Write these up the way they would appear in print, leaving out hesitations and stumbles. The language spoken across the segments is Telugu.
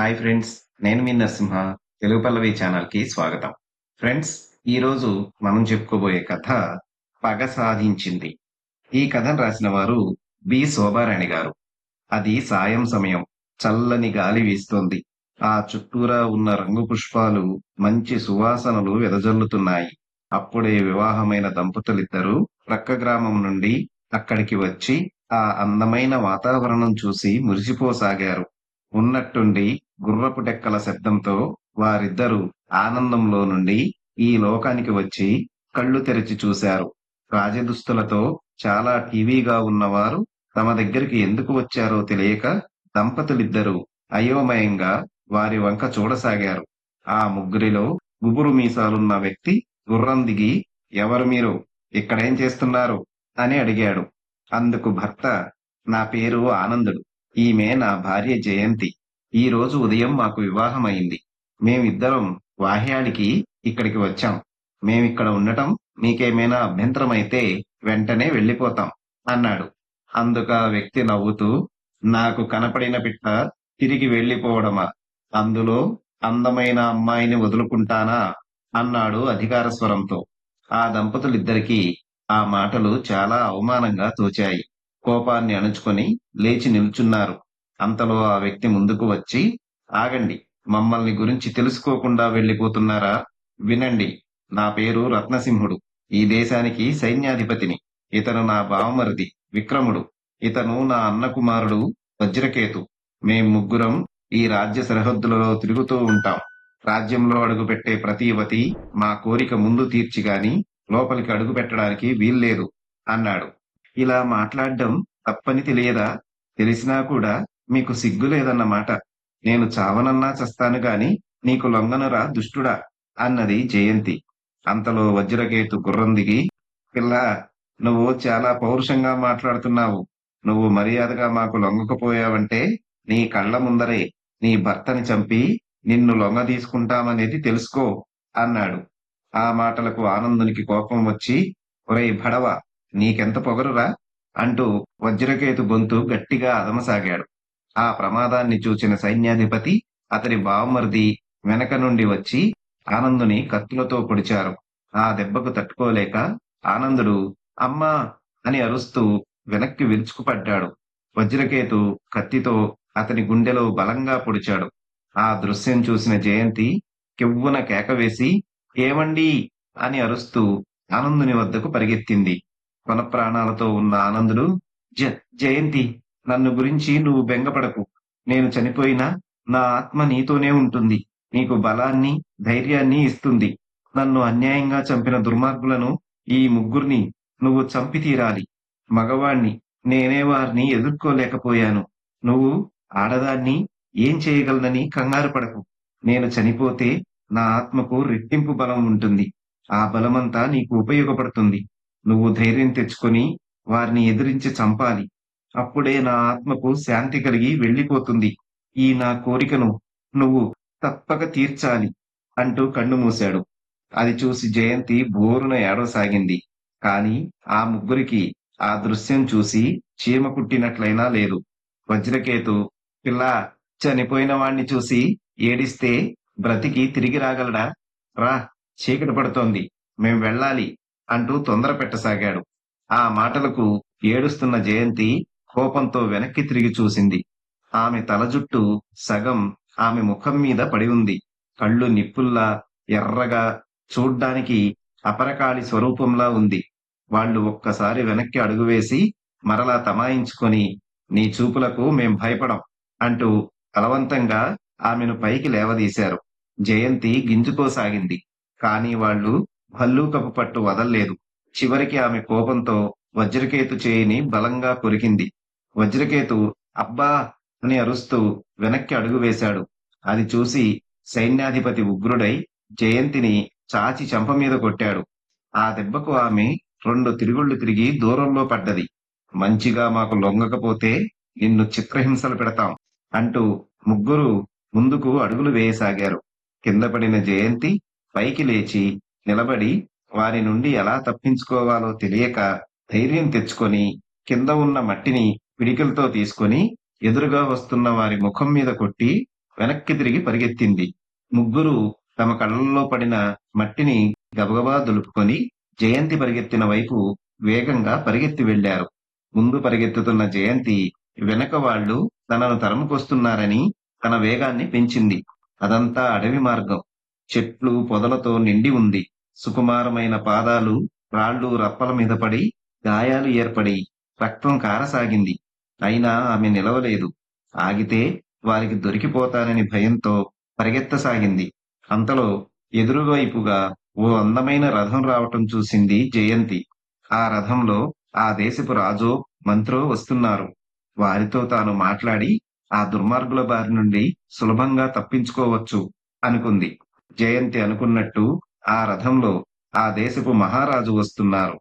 Hi friends. నేను మీ నరసింహ. తెలుగు పల్లవి ఛానల్‌కి స్వాగతం. ఫ్రెండ్స్, ఈరోజు మనం చెప్పుకోబోయే కథ 'పగ సాధించింది'. ఈ కథను రాసిన వారు శోభారాణి గారు. అది సాయం సమయం. చల్లని గాలి వీస్తోంది. ఆ చుట్టూరా ఉన్న రంగు పుష్పాలు మంచి సువాసనలు వెదజల్లుతున్నాయి. అప్పుడే వివాహమైన దంపతులిద్దరూ ప్రక్క గ్రామం నుండి అక్కడికి వచ్చి ఆ అందమైన వాతావరణం చూసి మురిసిపోసాగారు. ఉన్నట్టుండి గుర్రపు డెక్కల శబ్దంతో వారిద్దరూ ఆనందంలో నుండి ఈ లోకానికి వచ్చి కళ్ళు తెరిచి చూశారు. రాజదుస్తులతో చాలా టీవీగా ఉన్నవారు తమ దగ్గరికి ఎందుకు వచ్చారో తెలియక దంపతులిద్దరూ అయోమయంగా వారి వంక చూడసాగారు. ఆ ముగ్గురిలో గుబురు మీసాలున్న వ్యక్తి గుర్రం దిగి, "ఎవరు మీరు? ఇక్కడేం చేస్తున్నారు?" అని అడిగాడు. అందుకు భర్త, "నా పేరు ఆనందుడు. ఈమె నా భార్య జయంతి. ఈ రోజు ఉదయం మాకు వివాహమైంది. మేమిద్దరం వాహ్యానికి ఇక్కడికి వచ్చాం. మేమిక్కడ ఉండటం మీకేమైనా అభ్యంతరమైతే వెంటనే వెళ్ళిపోతాం" అన్నాడు. అందుకా వ్యక్తి నవ్వుతూ, "నాకు కనపడిన పిట్ట తిరిగి వెళ్ళిపోవడమా? అందులో అందమైన అమ్మాయిని వదులుకుంటానా?" అన్నాడు అధికార స్వరంతో. ఆ దంపతులిద్దరికీ ఆ మాటలు చాలా అవమానంగా తోచాయి. కోపాన్ని అణుచుకొని లేచి నిల్చున్నారు. అంతలో ఆ వ్యక్తి ముందుకు వచ్చి, "ఆగండి. మమ్మల్ని గురించి తెలుసుకోకుండా వెళ్ళిపోతున్నారా? వినండి. నా పేరు రత్నసింహుడు. ఈ దేశానికి సైన్యాధిపతిని. ఇతను నా బావమరిది విక్రముడు. ఇతను నా అన్న కుమారుడు వజ్రకేతు. మేం ముగ్గురం ఈ రాజ్య సరిహద్దులలో తిరుగుతూ ఉంటాం. రాజ్యంలో అడుగుపెట్టే ప్రతి యువతి మా కోరిక ముందు తీర్చి గాని లోపలికి అడుగు పెట్టడానికి వీల్లేదు" అన్నాడు. ఇలా మాట్లాడడం తప్పని తెలియదా? తెలిసినా కూడా మీకు సిగ్గు లేదన్నమాట. నేను చావనన్నా చస్తాను గాని నీకు లొంగనురా దుష్టుడా అన్నది జయంతి. అంతలో వజ్రకేతు గుర్రం దిగి, "పిల్లా, నువ్వు చాలా పౌరుషంగా మాట్లాడుతున్నావు. నువ్వు మర్యాదగా మాకు లొంగకపోయావంటే నీ కళ్ళ ముందరే నీ భర్తని చంపి నిన్ను లొంగదీసుకుంటామనేది తెలుసుకో" అన్నాడు. ఆ మాటలకు ఆనందునికి కోపం వచ్చి, "ఒరేయ్ భడవ, నీకెంత పొగరురా" అంటూ వజ్రకేతు గొంతు గట్టిగా అదమసాగాడు. ఆ ప్రమాదాన్ని చూచిన సైన్యాధిపతి, అతని బావమరిది వెనక నుండి వచ్చి ఆనందుని కత్తులతో పొడిచారు. ఆ దెబ్బకు తట్టుకోలేక ఆనందుడు "అమ్మా" అని అరుస్తూ వెనక్కి విరుచుకుపడ్డాడు. వజ్రకేతు కత్తితో అతని గుండెలో బలంగా పొడిచాడు. ఆ దృశ్యం చూసిన జయంతి కెవ్వున కేకవేసి, "ఏమండీ" అని అరుస్తూ ఆనందుని వద్దకు పరిగెత్తింది. కొనప్రాణాలతో ఉన్న ఆనందుడు, జయంతి, నన్ను గురించి నువ్వు బెంగపడకు. నేను చనిపోయినా నా ఆత్మ నీతోనే ఉంటుంది. నీకు బలాన్ని, ధైర్యాన్ని ఇస్తుంది. నన్ను అన్యాయంగా చంపిన దుర్మార్గులను ఈ ముగ్గుర్ని నువ్వు చంపి తీరాలి. మగవాణ్ణి, నేనే వారిని ఎదుర్కోలేకపోయాను. నువ్వు ఆడదాన్ని, ఏం చేయగలనని కంగారు పడకు. నేను చనిపోతే నా ఆత్మకు రెట్టింపు బలం ఉంటుంది. ఆ బలమంతా నీకు ఉపయోగపడుతుంది. నువ్వు ధైర్యం తెచ్చుకొని వారిని ఎదిరించి చంపాలి. అప్పుడే నా ఆత్మకు శాంతి కలిగి వెళ్ళిపోతుంది. ఈ నా కోరికను నువ్వు తప్పక తీర్చాలి" అంటూ కన్ను మూశాడు. అది చూసి జయంతి బోరున ఏడవసాగింది. కాని ఆ ముగ్గురికి ఆ దృశ్యం చూసి చీమ కుట్టినట్లయినా లేదు. వజ్రకేతు, "పిల్లా, చనిపోయిన వాణ్ణి చూసి ఏడిస్తే బ్రతికి తిరిగి రాగలడా? రా, చీకటి పడుతోంది. మేం వెళ్ళాలి" అంటూ తొందర పెట్టసాగాడు. ఆ మాటలకు ఏడుస్తున్న జయంతి కోపంతో వెనక్కి తిరిగి చూసింది. ఆమె తల జుట్టు సగం ఆమె ముఖం మీద పడి ఉంది. కళ్ళు నిప్పుల్లా ఎర్రగా, చూడ్డానికి అపరకాళి స్వరూపంలా ఉంది. వాళ్ళు ఒక్కసారి వెనక్కి అడుగువేసి మరలా తమాయించుకొని, "నీ చూపులకు మేం భయపడం" అంటూ బలవంతంగా ఆమెను పైకి లేవదీశారు. జయంతి గింజుకోసాగింది. కానీ వాళ్ళు భల్లూకపు పట్టు వదల్లేదు. చివరికి ఆమె కోపంతో వజ్రకేతు చేయిని బలంగా కొరికింది. వజ్రకేతు "అబ్బా" అని అరుస్తూ వెనక్కి అడుగు వేశాడు. అది చూసి సైన్యాధిపతి ఉగ్రుడై జయంతిని చాచి చెంప మీద కొట్టాడు. ఆ దెబ్బకు ఆమె 2 తిరుగుళ్ళు తిరిగి దూరంలో పడ్డది. "మంచిగా మాకు లొంగకపోతే నిన్ను చిత్రహింసలు పెడతాం" అంటూ ముగ్గురు ముందుకు అడుగులు వేయసాగారు. కింద పడిన జయంతి పైకి లేచి నిలబడి వారి నుండి ఎలా తప్పించుకోవాలో తెలియక ధైర్యం తెచ్చుకొని కింద ఉన్న మట్టిని పిడికిలతో తీసుకొని ఎదురుగా వస్తున్న వారి ముఖం మీద కొట్టి వెనక్కి తిరిగి పరిగెత్తింది. ముగ్గురు తమ కళ్ళల్లో పడిన మట్టిని గబగబా దులుపుకొని జయంతి పరిగెత్తిన వైపు వేగంగా పరిగెత్తి వెళ్లారు. ముందు పరిగెత్తుతున్న జయంతి వెనక వాళ్ళు తనను తరుముకొస్తున్నారని తన వేగాన్ని పెంచింది. అదంతా అడవి మార్గం. చెట్లు పొదలతో నిండి ఉంది. సుకుమారమైన పాదాలు రాళ్ళు రప్పల మీద పడి గాయాలు ఏర్పడి రక్తం కారసాగింది. అయినా ఆమె నిలవలేదు. ఆగితే వారికి దొరికిపోతానని భయంతో పరిగెత్తసాగింది. అంతలో ఎదురువైపుగా ఓ అందమైన రథం రావటం చూసింది జయంతి. ఆ రథంలో ఆ దేశపు రాజో మంత్రో వస్తున్నారు. వారితో తాను మాట్లాడి ఆ దుర్మార్గుల బారి నుండి సులభంగా తప్పించుకోవచ్చు అనుకుంది. జయంతి అనుకున్నట్టు ఆ రథంలో ఆ దేశపు మహారాజు వస్తున్నారు.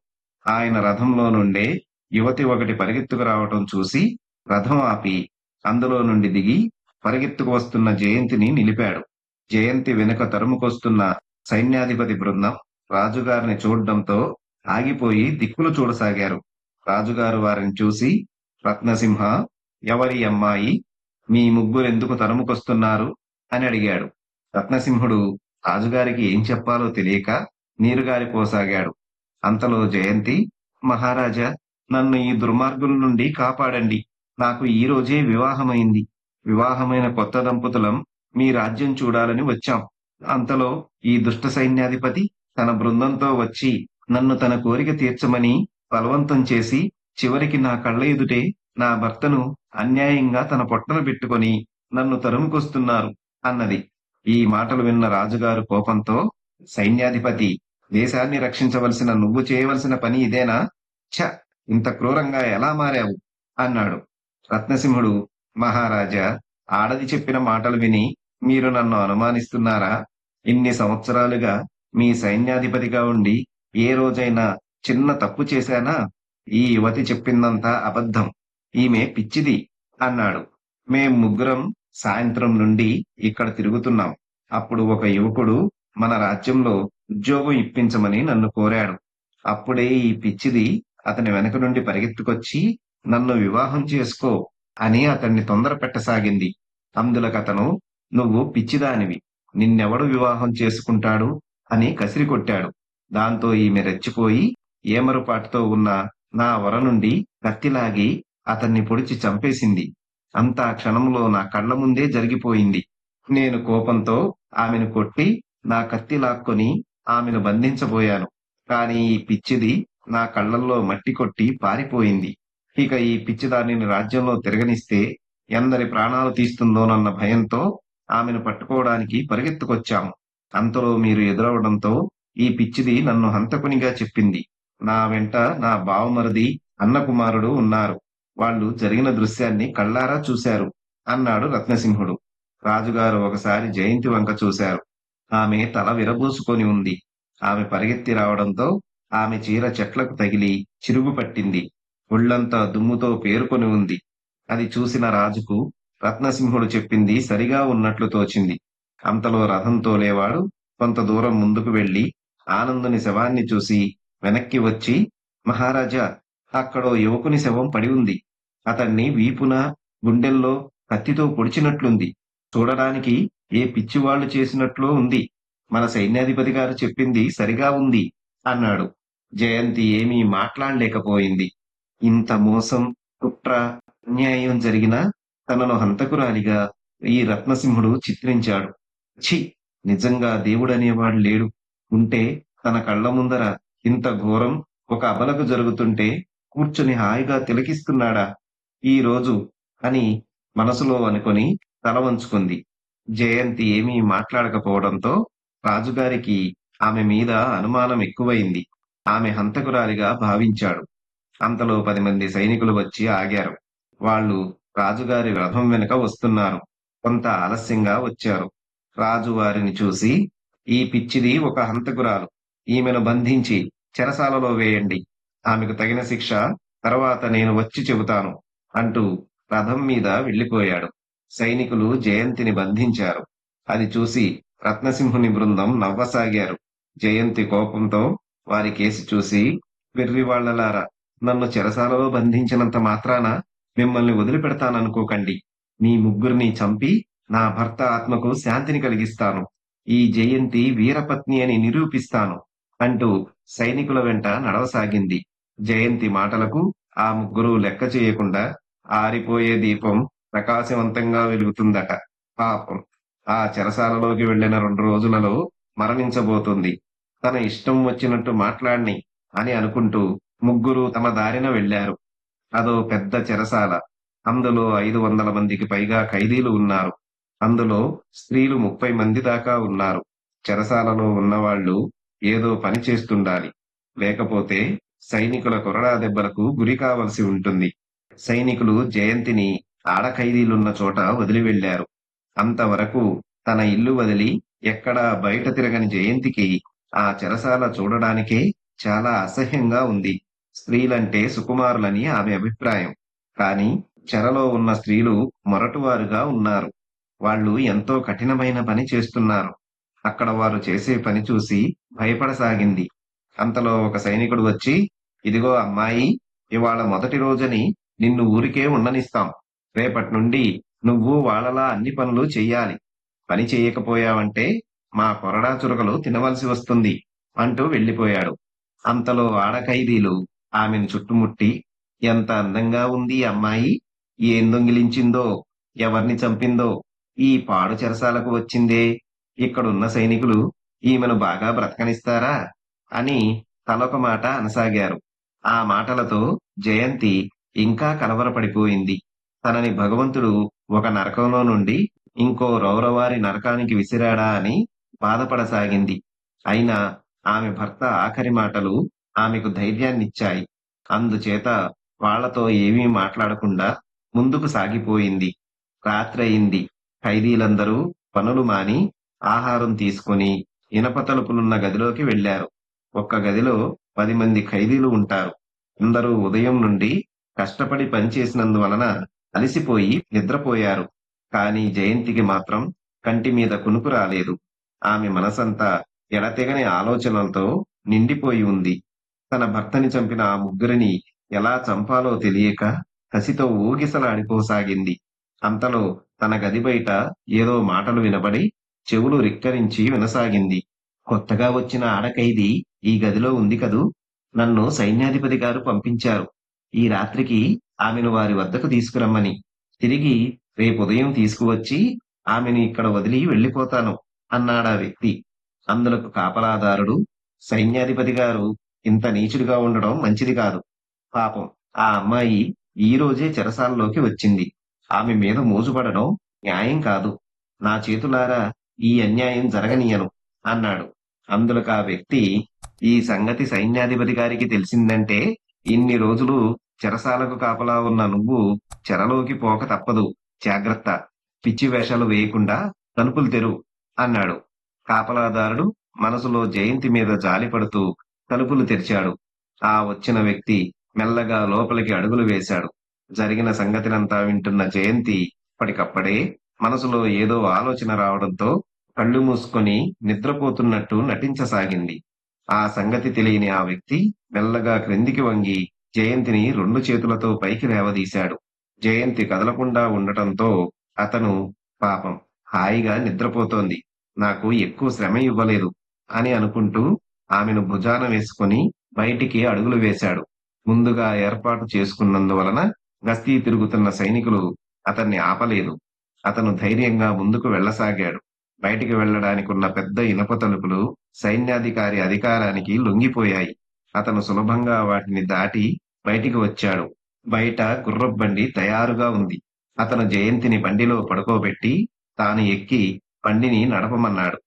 ఆయన రథంలో నుండే యువతి ఒకటి పరిగెత్తుకు రావటం చూసి రథం ఆపి అందులో నుండి దిగి పరిగెత్తుకు వస్తున్న జయంతిని నిలిపాడు. జయంతి వెనుక తరుముకొస్తున్న సైన్యాధిపతి బృందం రాజుగారిని చూడ్డంతో ఆగిపోయి దిక్కులు చూడసాగారు. రాజుగారు వారిని చూసి, రత్నసింహ, ఎవరి అమ్మాయి? మీ ముగ్గురెందుకు తరుముకొస్తున్నారు అని అడిగాడు. రత్నసింహుడు రాజుగారికి ఏం చెప్పాలో తెలియక నీరుగారిపోసాగాడు. అంతలో జయంతి, మహారాజా, నన్ను ఈ దుర్మార్గుల నుండి కాపాడండి. నాకు ఈ రోజే వివాహమైంది. వివాహమైన కొత్త దంపతులం మీ రాజ్యం చూడాలని వచ్చాం. అంతలో ఈ దుష్ట సైన్యాధిపతి తన బృందంతో వచ్చి నన్ను తన కోరిక తీర్చమని బలవంతం చేసి చివరికి నా కళ్ళ ఎదుటే నా భర్తను అన్యాయంగా తన పొట్టన పెట్టుకొని నన్ను తరుముకొస్తున్నారు అన్నది. ఈ మాటలు విన్న రాజుగారు కోపంతో, సైన్యాధిపతి, దేశాన్ని రక్షించవలసిన నువ్వు చేయవలసిన పని ఇదేనా? ఛ! ఇంత క్రూరంగా ఎలా మారావు అన్నాడు. రత్నసింహుడు, మహారాజా, ఆడది చెప్పిన మాటలు విని మీరు నన్ను అనుమానిస్తున్నారా? ఇన్ని సంవత్సరాలుగా మీ సైన్యాధిపతిగా ఉండి ఏ రోజైనా చిన్న తప్పు చేశానా? ఈ యువతి చెప్పిందంతా అబద్ధం. ఈమె పిచ్చిది అన్నాడు. మేం ముగ్గురం సాయంత్రం నుండి ఇక్కడ తిరుగుతున్నాం. అప్పుడు ఒక యువకుడు మన రాజ్యంలో ఉద్యోగం ఇప్పించమని నన్ను కోరాడు. అప్పుడే ఈ పిచ్చిది అతని వెనక నుండి పరిగెత్తుకొచ్చి నన్ను వివాహం చేసుకో అని అతన్ని తొందర పెట్టసాగింది. అందులకతను, నువ్వు పిచ్చిదానివి, నిన్నెవడు వివాహం చేసుకుంటాడు అని కసిరి కొట్టాడు. దాంతో ఈమె రెచ్చిపోయి ఏమరుపాటుతో ఉన్న నా వర నుండి కత్తిలాగి అతన్ని పొడిచి చంపేసింది. అంతా క్షణంలో నా కళ్ల ముందే జరిగిపోయింది. నేను కోపంతో ఆమెను కొట్టి నా కత్తి లాక్కొని ఆమెను బంధించబోయాను. కాని ఈ పిచ్చిది నా కళ్ళల్లో మట్టి కొట్టి పారిపోయింది. ఇక ఈ పిచ్చిదానిని రాజ్యంలో తిరగనిస్తే ఎందరి ప్రాణాలు తీస్తుందోనన్న భయంతో ఆమెను పట్టుకోవడానికి పరిగెత్తుకొచ్చాము. అంతలో మీరు ఎదురవడంతో ఈ పిచ్చిది నన్ను హంతకునిగా చెప్పింది. నా వెంట నా బావమరిది, అన్న కుమారుడు ఉన్నారు. వాళ్ళు జరిగిన దృశ్యాన్ని కళ్ళారా చూశారు అన్నాడు రత్నసింహుడు. రాజుగారు ఒకసారి జయంతి వంక చూశారు. ఆమె తల విరబూసుకొని ఉంది. ఆమె పరిగెత్తి రావడంతో ఆమె చీర చెట్లకు తగిలి చిరుగు పట్టింది. ఒళ్లంతా దుమ్ముతో పేరుకొని ఉంది. అది చూసిన రాజుకు రత్నసింహుడు చెప్పింది సరిగా ఉన్నట్లు తోచింది. అంతలో రథం తోలేవాడు కొంత దూరం ముందుకు వెళ్లి ఆనందుని శవాన్ని చూసి వెనక్కి వచ్చి, మహారాజా, అక్కడో యువకుని శవం పడి ఉంది. అతన్ని వీపున, గుండెల్లో కత్తితో పొడిచినట్లుంది. చూడడానికి ఏ పిచ్చివాళ్లు చేసినట్లో ఉంది. మన సైన్యాధిపతి గారు చెప్పింది సరిగా ఉంది అన్నాడు. జయంతి ఏమీ మాట్లాడలేకపోయింది. ఇంత మోసం, కుట్ర, అన్యాయం జరిగినా తనను హంతకురాలిగా ఈ రత్నసింహుడు చిత్రించాడు. ఛీ! నిజంగా దేవుడనేవాడు లేడు. ఉంటే తన కళ్ళ ముందర ఇంత ఘోరం ఒక అబలకు జరుగుతుంటే కూర్చుని హాయిగా తిలకిస్తున్నాడా ఈ రోజు అని మనసులో అనుకొని తల వంచుకుంది. జయంతి ఏమీ మాట్లాడకపోవడంతో రాజుగారికి ఆమె మీద అనుమానం ఎక్కువైంది. ఆమె హంతకురాలిగా భావించాడు. అంతలో 10 మంది సైనికులు వచ్చి ఆగారు. వాళ్ళు రాజుగారి రథం వెనుక వస్తున్నారు. కొంత ఆలస్యంగా వచ్చారు. రాజు వారిని చూసి, ఈ పిచ్చిది ఒక హంతకురాలు. ఈమెను బంధించి చెరసాలలో వేయండి. ఆమెకు తగిన శిక్ష తర్వాత నేను వచ్చి చెబుతాను అంటూ రథం మీద వెళ్లిపోయాడు. సైనికులు జయంతిని బంధించారు. అది చూసి రత్నసింహుని బృందం నవ్వసాగారు. జయంతి కోపంతో వారి కేసి చూసి, వెర్రివాళ్లలారా, నన్ను చెరసాలలో బంధించినంత మాత్రాన మిమ్మల్ని వదిలిపెడతాననుకోకండి. మీ ముగ్గురిని చంపి నా భర్త ఆత్మకు శాంతిని కలిగిస్తాను. ఈ జయంతి వీరపత్ని అని నిరూపిస్తాను అంటూ సైనికుల వెంట నడవసాగింది. జయంతి మాటలకు ఆ ముగ్గురు లెక్క చేయకుండా ఆరిపోయే దీపం ప్రకాశవంతంగా వెలుగుతుందట. పాపం ఆ చెరసాలలోకి వెళ్ళిన 2 రోజులలో మరణించబోతుంది. తన ఇష్టం వచ్చినట్టు మాట్లాడని అని అనుకుంటూ ముగ్గురు తమ దారిన వెళ్లారు. అదో పెద్ద చెరసాల. అందులో 500 మందికి పైగా ఖైదీలు ఉన్నారు. అందులో స్త్రీలు 30 మంది దాకా ఉన్నారు. చెరసాలలో ఉన్నవాళ్ళు ఏదో పని చేస్తుండాలి. లేకపోతే సైనికుల కొరడా దెబ్బలకు గురి కావలసి ఉంటుంది. సైనికులు జయంతిని ఆడ ఖైదీలున్న చోట వదిలి వెళ్లారు. అంతవరకు తన ఇల్లు వదిలి ఎక్కడా బయట తిరగని జయంతికి ఆ చెరసాల చూడడానికే చాలా అసహ్యంగా ఉంది. స్త్రీలంటే సుకుమారులని ఆమె అభిప్రాయం. కానీ చెరలో ఉన్న స్త్రీలు మొరటువారుగా ఉన్నారు. వాళ్ళు ఎంతో కఠినమైన పని చేస్తున్నారు. అక్కడ వారు చేసే పని చూసి భయపడసాగింది. అంతలో ఒక సైనికుడు వచ్చి, "ఇదిగో అమ్మాయి, ఇవాళ మొదటి రోజని నిన్ను ఊరికే ఉండనిస్తాం. రేపటి నుండి నువ్వు వాళ్ళలా అన్ని పనులు చెయ్యాలి. పని చెయ్యకపోయావంటే మా కొరడా చురకలు తినవలసి వస్తుంది" అంటూ వెళ్ళిపోయాడు. అంతలో ఆడ ఖైదీలు ఆమెను చుట్టుముట్టి, "ఎంత అందంగా ఉంది ఈ అమ్మాయి! ఏం దొంగిలించిందో, ఎవర్ని చంపిందో, ఈ పాడు చెరసాలకు వచ్చిందే, ఇక్కడున్న సైనికులు ఈమెను బాగా బ్రతకనిస్తారా?" అని తలొక మాట అనసాగారు. ఆ మాటలతో జయంతి ఇంకా కలవరపడిపోయింది. తనని భగవంతుడు ఒక నరకంలో నుండి ఇంకో రౌరవారి నరకానికి విసిరాడా అని బాధపడసాగింది. అయినా ఆమె భర్త ఆఖరి మాటలు ఆమెకు ధైర్యాన్నిచ్చాయి. అందుచేత వాళ్ళతో ఏమీ మాట్లాడకుండా ముందుకు సాగిపోయింది. రాత్రయింది. ఖైదీలందరూ పనులు మాని ఆహారం తీసుకొని ఇనప తలుపులున్న గదిలోకి వెళ్లారు. ఒక్క గదిలో 10 మంది ఖైదీలు ఉంటారు. అందరూ ఉదయం నుండి కష్టపడి పనిచేసినందువలన అలిసిపోయి నిద్రపోయారు. కానీ జయంతికి మాత్రం కంటి మీద కునుకు రాలేదు. ఆమె మనసంతా ఎడతెగని ఆలోచనలతో నిండిపోయి ఉంది. తన భర్తని చంపిన ఆ ముగ్గురిని ఎలా చంపాలో తెలియక కసితో ఊగిసలాడిపోసాగింది. అంతలో తన గది బయట ఏదో మాటలు వినబడి చెవులు రిక్కరించి వినసాగింది. "కొత్తగా వచ్చిన ఆడ ఖైదీ ఈ గదిలో ఉంది కదూ! నన్ను సైన్యాధిపతి గారు పంపించారు. ఈ రాత్రికి ఆమెను వారి వద్దకు తీసుకురమ్మని. తిరిగి రేపుదయం తీసుకువచ్చి ఆమెను ఇక్కడ వదిలి వెళ్ళిపోతాను" అన్నాడా వ్యక్తి. అందులకు కాపలాదారుడు, "సైన్యాధిపతి గారు ఇంత నీచుడిగా ఉండడం మంచిది కాదు. పాపం ఆ అమ్మాయి ఈ రోజే చెరసాలలోకి వచ్చింది. ఆమె మీద మోజుపడడం న్యాయం కాదు. నా చేతులారా ఈ అన్యాయం జరగనీయను" అన్నాడు. అందులకా వ్యక్తి, "ఈ సంగతి సైన్యాధిపతి గారికి తెలిసిందంటే ఇన్ని రోజులు చెరసాలకు కాపలా ఉన్న నువ్వు చెరలోకి పోక తప్పదు. జాగ్రత్త. పిచ్చి వేషాలు వేయకుండా తలుపులు తెరువు" అన్నాడు. కాపలాదారుడు మనసులో జయంతి మీద జాలిపడుతూ తలుపులు తెరిచాడు. ఆ వచ్చిన వ్యక్తి మెల్లగా లోపలికి అడుగులు వేశాడు. జరిగిన సంగతినంతా వింటున్న జయంతి అప్పటికప్పుడే మనసులో ఏదో ఆలోచన రావడంతో కళ్ళు మూసుకొని నిద్రపోతున్నట్టు నటించసాగింది. ఆ సంగతి తెలియని ఆ వ్యక్తి మెల్లగా క్రిందికి వంగి జయంతిని 2 చేతులతో పైకి లేవదీశాడు. జయంతి కదలకుండా ఉండటంతో అతను, "పాపం హాయిగా నిద్రపోతోంది. నాకు ఎక్కువ శ్రమ ఇవ్వలేదు" అని అనుకుంటూ ఆమెను భుజాన వేసుకొని బయటికి అడుగులు వేశాడు. ముందుగా ఏర్పాటు చేసుకున్నందువలన గస్తీ తిరుగుతున్న సైనికులు అతన్ని ఆపలేదు. అతను ధైర్యంగా ముందుకు వెళ్ళసాగాడు. బయటికి వెళ్ళడానికున్న పెద్ద ఇనప తలుపులు సైన్యాధికారి అధికారానికి లొంగిపోయాయి. అతను సులభంగా వాటిని దాటి బయటికి వచ్చాడు. బయట గుర్రపు తయారుగా ఉంది. అతను జయంతిని బండిలో పడుకోబెట్టి తాను ఎక్కి బండిని నడపమన్నాడు.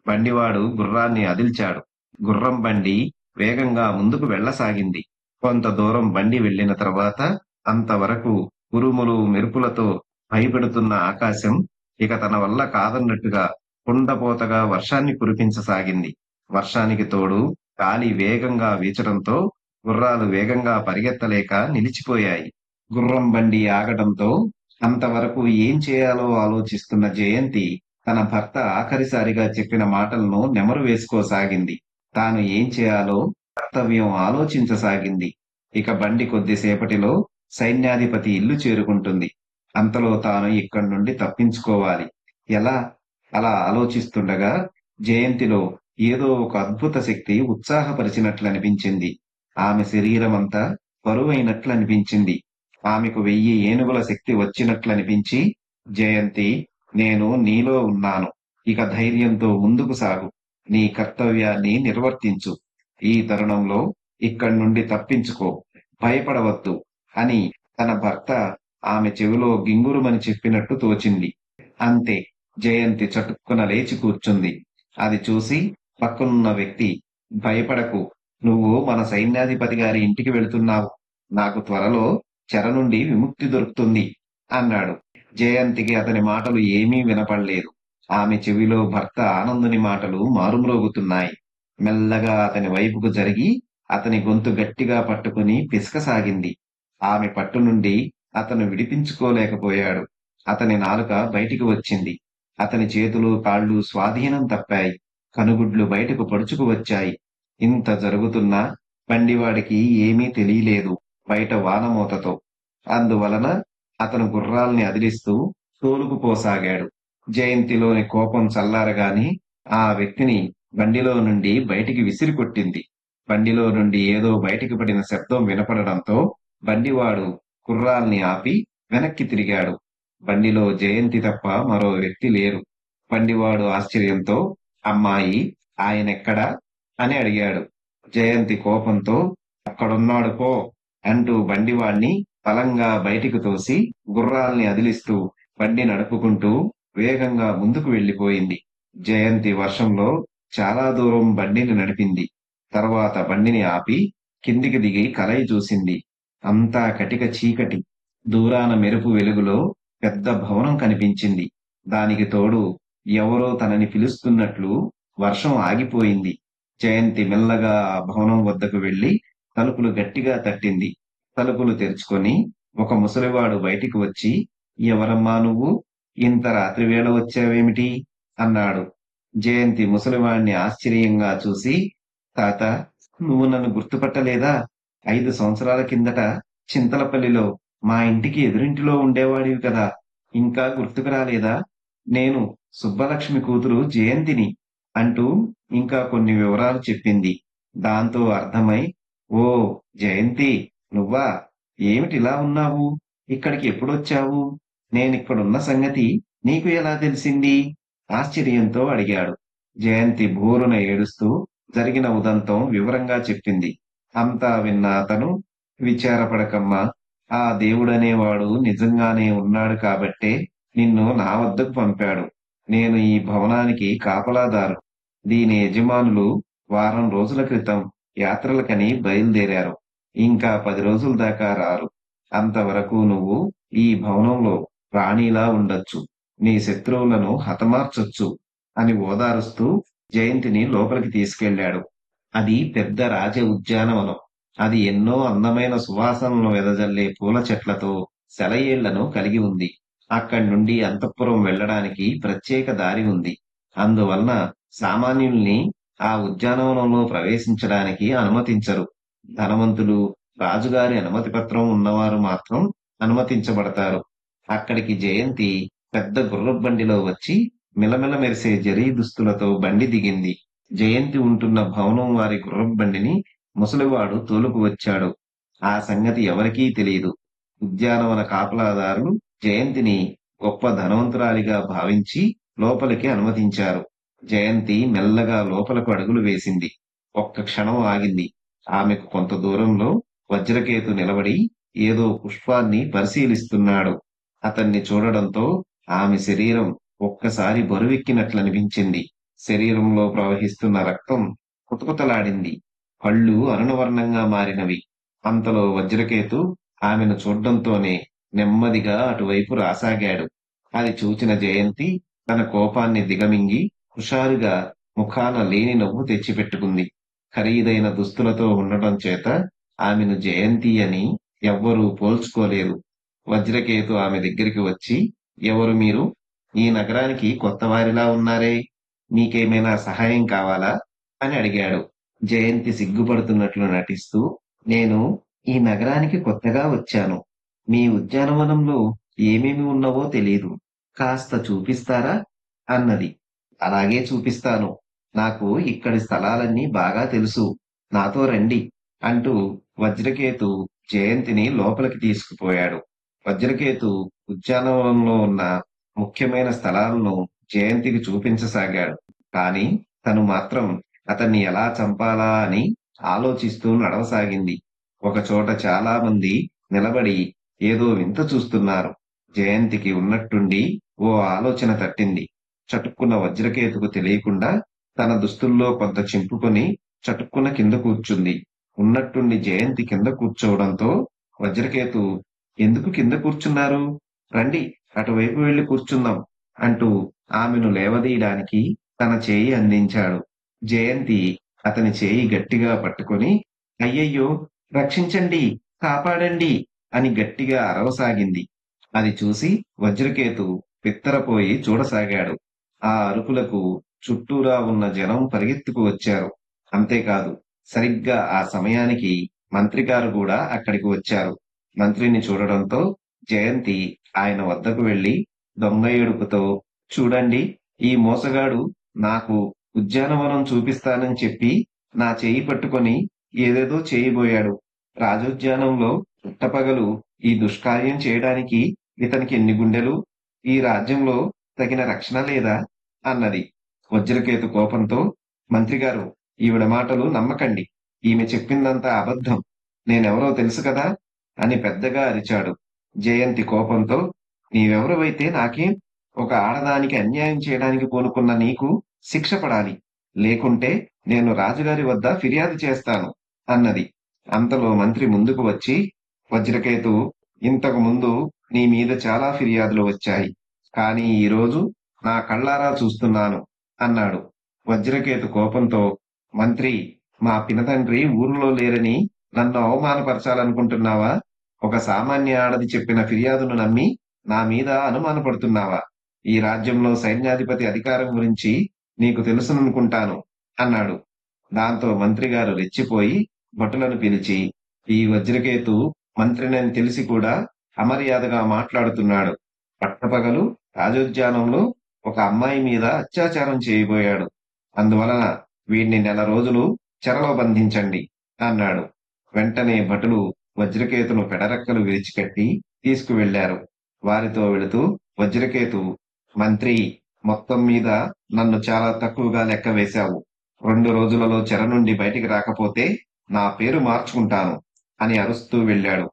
బండివాడు గుర్రాన్ని అదిల్చాడు. గుర్రం బండి వేగంగా ముందుకు వెళ్ళసాగింది. కొంత దూరం బండి వెళ్ళిన తర్వాత అంతవరకు ఉరుములు మెరుపులతో భయపెడుతున్న ఆకాశం ఇక తన వల్ల కాదన్నట్టుగా కుండపోతగా వర్షాన్ని కురిపించసాగింది. వర్షానికి తోడు గాలి వేగంగా వీచడంతో గుర్రాలు వేగంగా పరిగెత్తలేక నిలిచిపోయాయి. గుర్రం బండి ఆగడంతో అంతవరకు ఏం చేయాలో ఆలోచిస్తున్న జయంతి తన భర్త ఆఖరిసారిగా చెప్పిన మాటలను నెమరు వేసుకోసాగింది. తాను ఏం చేయాలో కర్తవ్యం ఆలోచించసాగింది. ఇక బండి కొద్దిసేపటిలో సైన్యాధిపతి ఇల్లు చేరుకుంటుంది. అంతలో తాను ఇక్కడి నుండి తప్పించుకోవాలి. ఎలా? అలా ఆలోచిస్తుండగా జయంతిలో ఏదో ఒక అద్భుత శక్తి ఉత్సాహపరిచినట్లనిపించింది. ఆమె శరీరమంతా బరువైనట్లనిపించింది. ఆమెకు 1000 ఏనుగుల శక్తి వచ్చినట్లనిపించి, జయంతి, నేను నీలో ఉన్నాను. ఇక ధైర్యంతో ముందుకు సాగు. నీ కర్తవ్యాన్ని నిర్వర్తించు. ఈ తరుణంలో ఇక్కడి నుండి తప్పించుకో. భయపడవద్దు అని తన భర్త ఆమె చెవిలో గింగురుమని చెప్పినట్టు తోచింది. అంతే. జయంతి చటుక్కున లేచి కూర్చుంది. అది చూసి పక్కనున్న వ్యక్తి, భయపడకు. నువ్వు మన సైన్యాధిపతి గారి ఇంటికి వెళుతున్నావు. నాకు త్వరలో చెర నుండి విముక్తి దొరుకుతుంది అన్నాడు. జయంతికి అతని మాటలు ఏమీ వినపడలేదు. ఆమె చెవిలో భర్త ఆనందుని మాటలు మారుమ్రోగుతున్నాయి. మెల్లగా అతని వైపుకు జరిగి అతని గొంతు గట్టిగా పట్టుకుని పిసకసాగింది. ఆమె పట్టు నుండి అతను విడిపించుకోలేకపోయాడు. అతని నాలుక బయటికి వచ్చింది. అతని చేతులు కాళ్ళు స్వాధీనం తప్పాయి. కనుగుడ్లు బయటకు పొడుచుకు వచ్చాయి. ఇంత జరుగుతున్నా బండివాడికి ఏమీ తెలియలేదు బయట వానమోతతో. అందువలన అతను గుర్రాల్ని అదిలిస్తూ తోలుకుపోసాగాడు. జయంతిలోని కోపం చల్లారగానే ఆ వ్యక్తిని బండిలో నుండి బయటికి విసిరికొట్టింది. బండిలో నుండి ఏదో బయటికి పడిన శబ్దం వినపడడంతో బండివాడు గుర్రాల్ని ఆపి వెనక్కి తిరిగాడు. బండిలో జయంతి తప్ప మరో వ్యక్తి లేరు. బండివాడు ఆశ్చర్యంతో, అమ్మాయి, ఆయనెక్కడా అని అడిగాడు. జయంతి కోపంతో, అక్కడున్నాడు పో అంటూ బండివాణ్ణి బలంగా బయటికి తోసి గుర్రాల్ని అదిలిస్తూ బండి నడుపుకుంటూ వేగంగా ముందుకు వెళ్ళిపోయింది. జయంతి వర్షంలో చాలా దూరం బండిని నడిపింది. తర్వాత బండిని ఆపి కిందికి దిగి కలయి చూసింది. అంతా కటిక చీకటి. దూరాన మెరుపు వెలుగులో పెద్ద భవనం కనిపించింది. దానికి తోడు ఎవరో తనని పిలుస్తున్నట్లు వర్షం ఆగిపోయింది. జయంతి మెల్లగా ఆ భవనం వద్దకు వెళ్లి తలుపులు గట్టిగా తట్టింది. తలుపులు తెరుచుకొని ఒక ముసలివాడు బయటికి వచ్చి, ఎవరమ్మా నువ్వు? ఇంత రాత్రివేళ వచ్చావేమిటి అన్నాడు. జయంతి ముసలివాణ్ణి ఆశ్చర్యంగా చూసి, తాత, నువ్వు నన్ను గుర్తుపట్టలేదా? 5 సంవత్సరాల కిందట చింతలపల్లిలో మా ఇంటికి ఎదురింటిలో ఉండేవాడివి కదా, ఇంకా గుర్తుకు రాలేదా? నేను సుబ్బలక్ష్మి కూతురు జయంతిని అంటూ ఇంకా కొన్ని వివరాలు చెప్పింది. దాంతో అర్థమై, ఓ జయంతి, నువ్వా? ఏమిటిలా ఉన్నావు? ఇక్కడికి ఎప్పుడొచ్చావు? నేనిక్కడున్న సంగతి నీకు ఎలా తెలిసింది? ఆశ్చర్యంతో అడిగాడు. జయంతి భోరున ఏడుస్తూ జరిగిన ఉదంతం వివరంగా చెప్పింది. అంతా విన్న అతను, విచారపడకమ్మా, ఆ దేవుడనేవాడు నిజంగానే ఉన్నాడు కాబట్టే నిన్ను నా వద్దకు పంపాడు. నేను ఈ భవనానికి కాపలాదారు. దీని యజమానులు వారం రోజుల క్రితం యాత్రలకని బయలుదేరారు. ఇంకా 10 రోజుల దాకా రారు. అంతవరకు నువ్వు ఈ భవనంలో రాణిలా ఉండొచ్చు. నీ శత్రువులను హతమార్చొచ్చు అని ఓదారుస్తూ జయంతిని లోపలికి తీసుకెళ్ళాడు. అది పెద్ద రాజ ఉద్యానవనం. అది ఎన్నో అందమైన సువాసనలు వెదజల్లే పూల చెట్లతో సెలయేళ్లను కలిగి ఉంది. అక్కడి నుండి అంతఃపురం వెళ్ళడానికి ప్రత్యేక దారి ఉంది. అందువలన సామాన్యుల్ని ఆ ఉద్యానవనంలో ప్రవేశించడానికి అనుమతించరు. ధనవంతులు, రాజుగారి అనుమతి పత్రం ఉన్నవారు మాత్రం అనుమతించబడతారు. అక్కడికి జయంతి పెద్ద గుర్రపు బండిలో వచ్చి మిలమిల మెరిసే జరీ దుస్తులతో బండి దిగింది. జయంతి ఉంటున్న భవనం వారి గుర్రపు బండిని ముసలివాడు తోలుకు వచ్చాడు. ఆ సంగతి ఎవరికీ తెలియదు. ఉద్యానవన కాపలాదారులు జయంతిని గొప్ప ధనవంతురాలిగా భావించి లోపలికి అనుమతించారు. జయంతి మెల్లగా లోపలకు అడుగులు వేసింది. ఒక్క క్షణం ఆగింది. ఆమెకు కొంత దూరంలో వజ్రకేతు నిలబడి ఏదో పుష్పాన్ని పరిశీలిస్తున్నాడు. అతన్ని చూడడంతో ఆమె శరీరం ఒక్కసారి బరువెక్కినట్లనిపించింది. శరీరంలో ప్రవహిస్తున్న రక్తం కుతకుతలాడింది. కళ్ళు అరుణవర్ణంగా మారినవి. అంతలో వజ్రకేతు ఆమెను చూడ్డంతోనే నెమ్మదిగా అటువైపు రాసాగాడు. అది చూచిన జయంతి తన కోపాన్ని దిగమింగి హుషారుగా ముఖాన లేని నవ్వు తెచ్చిపెట్టుకుంది. ఖరీదైన దుస్తులతో ఉండటం చేత ఆమెను జయంతి అని ఎవ్వరూ పోల్చుకోలేదు. వజ్రకేతు ఆమె దగ్గరికి వచ్చి, ఎవరు మీరు? ఈ నగరానికి కొత్తవారిలా ఉన్నారే, నీకేమైనా సహాయం కావాలా అని అడిగాడు. జయంతి సిగ్గుపడుతున్నట్లు నటిస్తూ, నేను ఈ నగరానికి కొత్తగా వచ్చాను. మీ ఉద్యానవనంలో ఏమేమి ఉన్నవో తెలీదు. కాస్త చూపిస్తారా అన్నది. అలాగే చూపిస్తాను. నాకు ఇక్కడి స్థలాలన్నీ బాగా తెలుసు. నాతో రండి అంటూ వజ్రకేతు జయంతిని లోపలికి తీసుకుపోయాడు. వజ్రకేతు ఉద్యానవనంలో ఉన్న ముఖ్యమైన స్థలాలను జయంతికి చూపించసాగాడు. కానీ తను మాత్రం అతన్ని ఎలా చంపాలా అని ఆలోచిస్తూ నడవసాగింది. ఒకచోట చాలా మంది నిలబడి ఏదో వింత చూస్తున్నారు. జయంతికి ఉన్నట్టుండి ఓ ఆలోచన తట్టింది. చటుక్కున వజ్రకేతుకు తెలియకుండా తన దుస్తుల్లో కొంత చింపుకొని చటుక్కున కింద కూర్చుంది. ఉన్నట్టుండి జయంతి కింద కూర్చోవడంతో వజ్రకేతు ఎందుకు కింద కూర్చున్నారు? రండి అటువైపు వెళ్లి కూర్చుందాం అంటూ ఆమెను లేవదీయడానికి తన చేయి అందించాడు. జయంతి అతని చేయి గట్టిగా పట్టుకొని అయ్యయ్యో రక్షించండి, కాపాడండి అని గట్టిగా అరవసాగింది. అది చూసి వజ్రకేతు బిత్తరపోయి చూడసాగాడు. ఆ అరుపులకు చుట్టూరా ఉన్న జనం పరిగెత్తుకు వచ్చారు. అంతేకాదు, సరిగ్గా ఆ సమయానికి మంత్రిగారు కూడా అక్కడికి వచ్చారు. మంత్రిని చూడడంతో జయంతి ఆయన వద్దకు వెళ్లి దొంగ ఏడుపుతో, చూడండి, ఈ మోసగాడు నాకు ఉద్యానవనం చూపిస్తానని చెప్పి నా చేయి పట్టుకొని ఏదేదో చేయబోయాడు. రాజోద్యానంలో పట్టపగలు ఈ దుష్కార్యం చేయడానికి ఇతనికి ఎన్ని గుండెలు? ఈ రాజ్యంలో తగిన రక్షణ లేదా? అన్నది. వజ్రకేతు కోపంతో, మంత్రిగారు, ఈవిడ మాటలు నమ్మకండి. ఈమె చెప్పిందంతా అబద్ధం. నేనెవరో తెలుసు కదా అని పెద్దగా అరిచాడు. జయంతి కోపంతో, నీవెవరివైతే నాకేం? ఒక ఆడదానికి అన్యాయం చేయడానికి పూనుకున్న నీకు శిక్ష పడాలి. లేకుంటే నేను రాజుగారి వద్ద ఫిర్యాదు చేస్తాను అన్నది. అంతలో మంత్రి ముందుకు వచ్చి, వజ్రకేతు, ఇంతకు ముందు నీ మీద చాలా ఫిర్యాదులు వచ్చాయి. కానీ ఈరోజు నా కళ్ళారా చూస్తున్నాను అన్నాడు. వజ్రకేతు కోపంతో, మంత్రి, మా పినతండ్రి ఊరిలో లేరని నన్ను అవమానపరచాలనుకుంటున్నావా? ఒక సామాన్య ఆడది చెప్పిన ఫిర్యాదును నమ్మి నా మీద అనుమానపడుతున్నావా? ఈ రాజ్యంలో సైన్యాధిపతి అధికారం గురించి నీకు తెలుసుననుకుంటాను అన్నాడు. దాంతో మంత్రిగారు రెచ్చిపోయి భటులను పిలిచి, ఈ వజ్రకేతు మంత్రినని తెలిసి కూడా అమర్యాదగా మాట్లాడుతున్నాడు. పట్టపగలు రాజోద్యానంలో ఒక అమ్మాయి మీద అత్యాచారం చేయబోయాడు. అందువలన వీడిని 1 నెల రోజులు చెరలో బంధించండి అన్నాడు. వెంటనే భటులు వజ్రకేతును పెడరెక్కలు విరిచికట్టి తీసుకువెళ్లారు. వారితో వెళుతూ వజ్రకేతు, మంత్రి, మొత్తం మీద నన్ను చాలా తక్కువగా లెక్క వేశావు. 2 రోజులలో చెర నుండి బయటికి రాకపోతే నా పేరు మార్చుకుంటాను అని అరుస్తూ వెళ్ళాడు.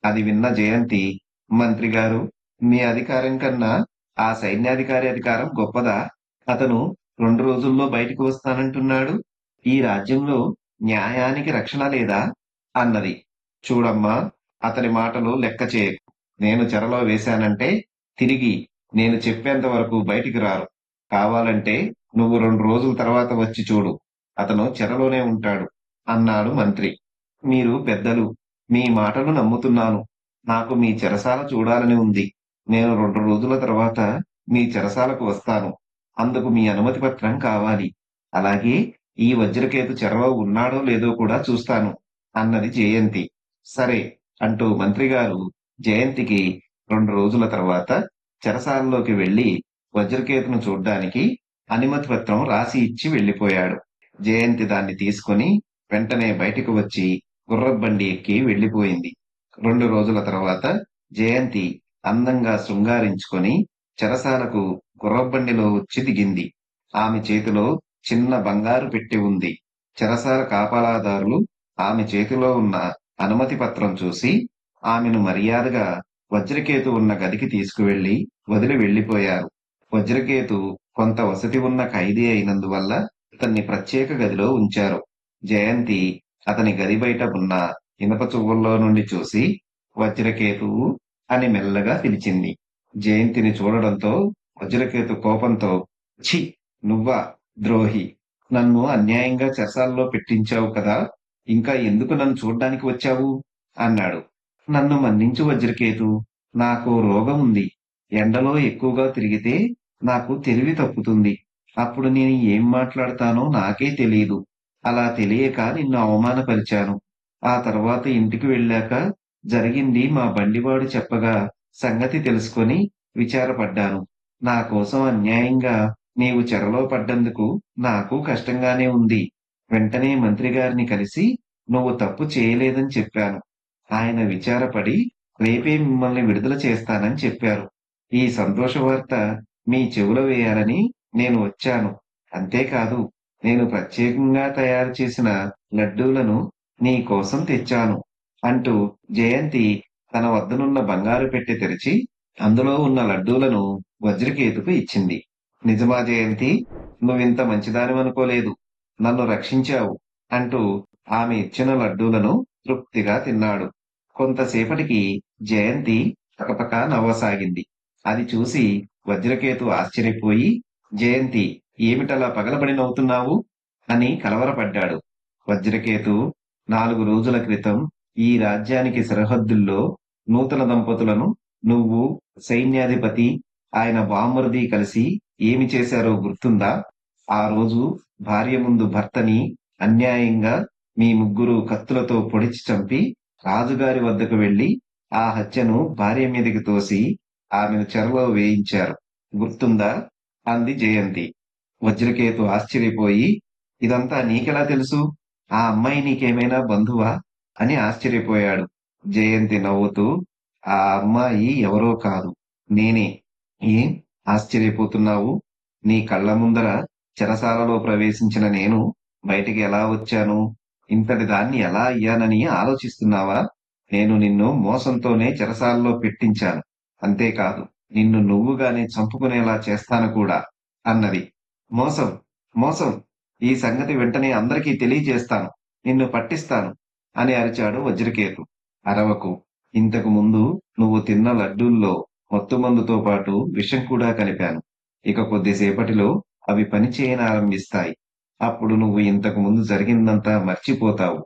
అది విన్న జయంతి, మంత్రిగారు, మీ అధికారం కన్నా ఆ సైన్యాధికారి అధికారం గొప్పదా? అతను 2 రోజుల్లో బయటికి వస్తానంటున్నాడు. ఈ రాజ్యంలో న్యాయానికి రక్షణ లేదా? అన్నది. చూడమ్మా, అతని మాటలు లెక్క చేయకు. నేను చెరలో వేశానంటే తిరిగి నేను చెప్పేంత వరకు బయటికి రారు. కావాలంటే నువ్వు 2 రోజుల తర్వాత వచ్చి చూడు. అతను చెరలోనే ఉంటాడు అన్నాడు మంత్రి. మీరు పెద్దలు, మీ మాటలు నమ్ముతున్నాను. నాకు మీ చెరసాల చూడాలని ఉంది. నేను 2 రోజుల తర్వాత మీ చెరసాలకు వస్తాను. అందుకు మీ అనుమతి పత్రం కావాలి. అలాగే ఈ వజ్రకేతు చెరలో ఉన్నాడో లేదో కూడా చూస్తాను అన్నది జయంతి. సరే అంటూ మంత్రిగారు జయంతికి 2 రోజుల తర్వాత చెరసాలలోకి వెళ్లి వజ్రకేతును చూడ్డానికి అనుమతి పత్రం రాసి ఇచ్చి వెళ్లిపోయాడు. జయంతి దాన్ని తీసుకొని వెంటనే బయటకు వచ్చి గుర్రబండి ఎక్కి వెళ్లిపోయింది. 2 రోజుల తర్వాత జయంతి అందంగా శృంగారించుకొని చెరసాలకు గుర్రబండిలో వచ్చి దిగింది. ఆమె చేతిలో చిన్న బంగారు పెట్టె ఉంది. చెరసాల కాపలాదారులు ఆమె చేతిలో ఉన్న అనుమతి పత్రం చూసి ఆమెను మర్యాదగా వజ్రకేతు ఉన్న గదికి తీసుకువెళ్లి వదిలి వెళ్లిపోయారు. వజ్రకేతు కొంత వసతి ఉన్న ఖైదీ అయినందువల్ల అతన్ని ప్రత్యేక గదిలో ఉంచారు. జయంతి అతని గది బయట ఉన్న ఇనప చువ్వల్లో నుండి చూసి, వజ్రకేతువు అని మెల్లగా పిలిచింది. జయంతిని చూడడంతో వజ్రకేతు కోపంతో, ఛీ, నువ్వా ద్రోహి! నన్ను అన్యాయంగా చెరసాలలో పెట్టించావు కదా, ఇంకా ఎందుకు నన్ను చూడ్డానికి వచ్చావు అన్నాడు. నన్ను మన్నించు వజ్రకేతు, నాకో రోగం ఉంది. ఎండలో ఎక్కువగా తిరిగితే నాకు తెలివి తప్పుతుంది. అప్పుడు నేను ఏం మాట్లాడతానో నాకే తెలీదు. అలా తెలియక నిన్ను అవమానపరిచాను. ఆ తర్వాత ఇంటికి వెళ్ళాక జరిగింది మా బండివాడు చెప్పగా సంగతి తెలుసుకొని విచారపడ్డాను. నా కోసం అన్యాయంగా నీవు చెరలో పడ్డందుకు నాకు కష్టంగానే ఉంది. వెంటనే మంత్రి గారిని కలిసి నువ్వు తప్పు చేయలేదని చెప్పాను. ఆయన విచారపడి రేపే మిమ్మల్ని విడుదల చేస్తానని చెప్పారు. ఈ సంతోష వార్త మీ చెవిలో వేయాలని నేను వచ్చాను. అంతేకాదు, నేను ప్రత్యేకంగా తయారు చేసిన లడ్డూలను నీ కోసం తెచ్చాను అంటూ జయంతి తన వద్దనున్న బంగారు పెట్టె తెరిచి అందులో ఉన్న లడ్డూలను వజ్రకేతుకు ఇచ్చింది. నిజమా జయంతి? నువ్వింత మంచిదానివనుకోలేదు. నన్ను రక్షించావు అంటూ ఆమె ఇచ్చిన లడ్డూలను తృప్తిగా తిన్నాడు. కొంతసేపటికి జయంతి పకపకా నవ్వసాగింది. అది చూసి వజ్రకేతు ఆశ్చర్యపోయి, జయంతి, ఏమిటలా పగలబడి నవ్వుతున్నావు అని కలవరపడ్డాడు. వజ్రకేతు, 4 రోజుల క్రితం ఈ రాజ్యానికి సరిహద్దుల్లో నూతన దంపతులను నువ్వు, సైన్యాధిపతి, ఆయన బామ్మర్ది కలిసి ఏమి చేశారో గుర్తుందా? ఆ రోజు భార్య ముందు భర్తని అన్యాయంగా మీ ముగ్గురు కత్తులతో పొడిచి చంపి రాజుగారి వద్దకు వెళ్లి ఆ హత్యను భార్య మీదకి తోసి ఆమెను చెరలో వేయించారు. గుర్తుందా? అంది జయంతి. వజ్రకేతు ఆశ్చర్యపోయి, ఇదంతా నీకెలా తెలుసు? ఆ అమ్మాయి నీకేమైనా బంధువా అని ఆశ్చర్యపోయాడు. జయంతి నవ్వుతూ, ఆ అమ్మాయి ఎవరో కాదు, నేనే. ఏం ఆశ్చర్యపోతున్నావు? నీ కళ్ళ ముందర చెరసాలలో ప్రవేశించిన నేను బయటికి ఎలా వచ్చాను, ఇంతటి దాన్ని ఎలా అయ్యానని ఆలోచిస్తున్నావా? నేను నిన్ను మోసంతోనే చెరసాలలో పెట్టించాను. అంతేకాదు, నిన్ను నువ్వుగానే చంపుకునేలా చేస్తాను కూడా అన్నది. మోసం, మోసం! ఈ సంగతి వెంటనే అందరికీ తెలియజేస్తాను. నిన్ను పట్టిస్తాను అని అరిచాడు వజ్రకేతు. అరవకు. ఇంతకు ముందు నువ్వు తిన్న లడ్డూల్లో మత్తుమందుతో పాటు విషం కూడా కలిపాను. ఇక కొద్దిసేపటిలో అవి పనిచేయనారంభిస్తాయి. అప్పుడు నువ్వు ఇంతకు ముందు జరిగిందంతా మర్చిపోతావు.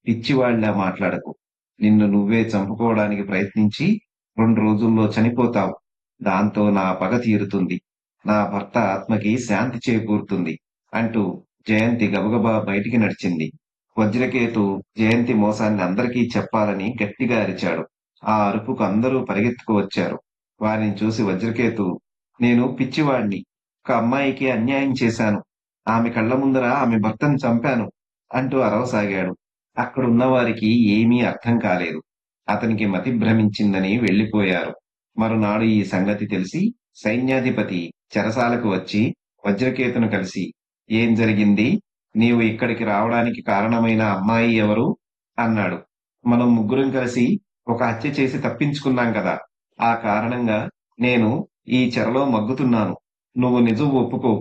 పిచ్చివాళ్లా మాట్లాడకు. నిన్ను నువ్వే చంపుకోవడానికి ప్రయత్నించి 2 రోజుల్లో చనిపోతావు. దాంతో నా పగ తీరుతుంది. నా భర్త ఆత్మకి శాంతి చేకూరుతుంది అంటూ జయంతి గబగబా బయటికి నడిచింది. వజ్రకేతు జయంతి మోసాన్ని అందరికీ చెప్పాలని గట్టిగా అరిచాడు. ఆ అరుపుకు అందరూ పరిగెత్తుకు వచ్చారు. వారిని చూసి వజ్రకేతు, నేను పిచ్చివాణ్ణి. ఒక అమ్మాయికి అన్యాయం చేశాను. ఆమె కళ్ళ ముందర ఆమె భర్తను చంపాను అంటూ అరవసాగాడు. అక్కడున్న వారికి ఏమీ అర్థం కాలేదు. అతనికి మతి భ్రమించిందని వెళ్లిపోయారు. మరునాడు ఈ సంగతి తెలిసి సైన్యాధిపతి చెరసాలకు వచ్చి వజ్రకేతును కలిసి, ఏం జరిగింది? నీవు ఇక్కడికి రావడానికి కారణమైన అమ్మాయి ఎవరు అన్నాడు. మనం ముగ్గురం కలిసి ఒక హత్య చేసి తప్పించుకున్నాం కదా! ఆ కారణంగా నేను ఈ చెరలో మగ్గుతున్నాను. నువ్వు నిజం ఒప్పుకో.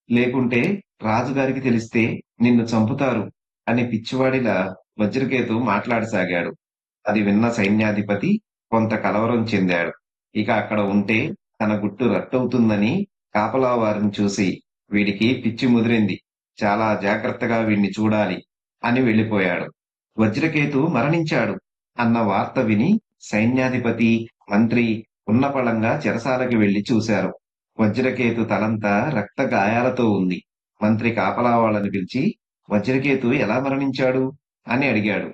లేకుంటే రాజుగారికి తెలిస్తే నిన్ను చంపుతారు అని పిచ్చివాడిలా వజ్రకేతు మాట్లాడసాగాడు. అది విన్న సైన్యాధిపతి కొంత కలవరం చెందాడు. ఇక అక్కడ ఉంటే తన గుట్టు రట్టవుతుందని కాపలా వారిని చూసి, వీడికి పిచ్చి ముదిరింది, చాలా జాగ్రత్తగా వీణ్ణి చూడాలి అని వెళ్ళిపోయాడు. వజ్రకేతు మరణించాడు అన్న వార్త విని సైన్యాధిపతి, మంత్రి ఉన్నపళంగా చెరసాలకి వెళ్లి చూశారు. వజ్రకేతు తలంతా రక్త గాయాలతో ఉంది. మంత్రి కాపలా వాళ్ళని పిలిచి, వజ్రకేతు ఎలా మరణించాడు అని అడిగాడు.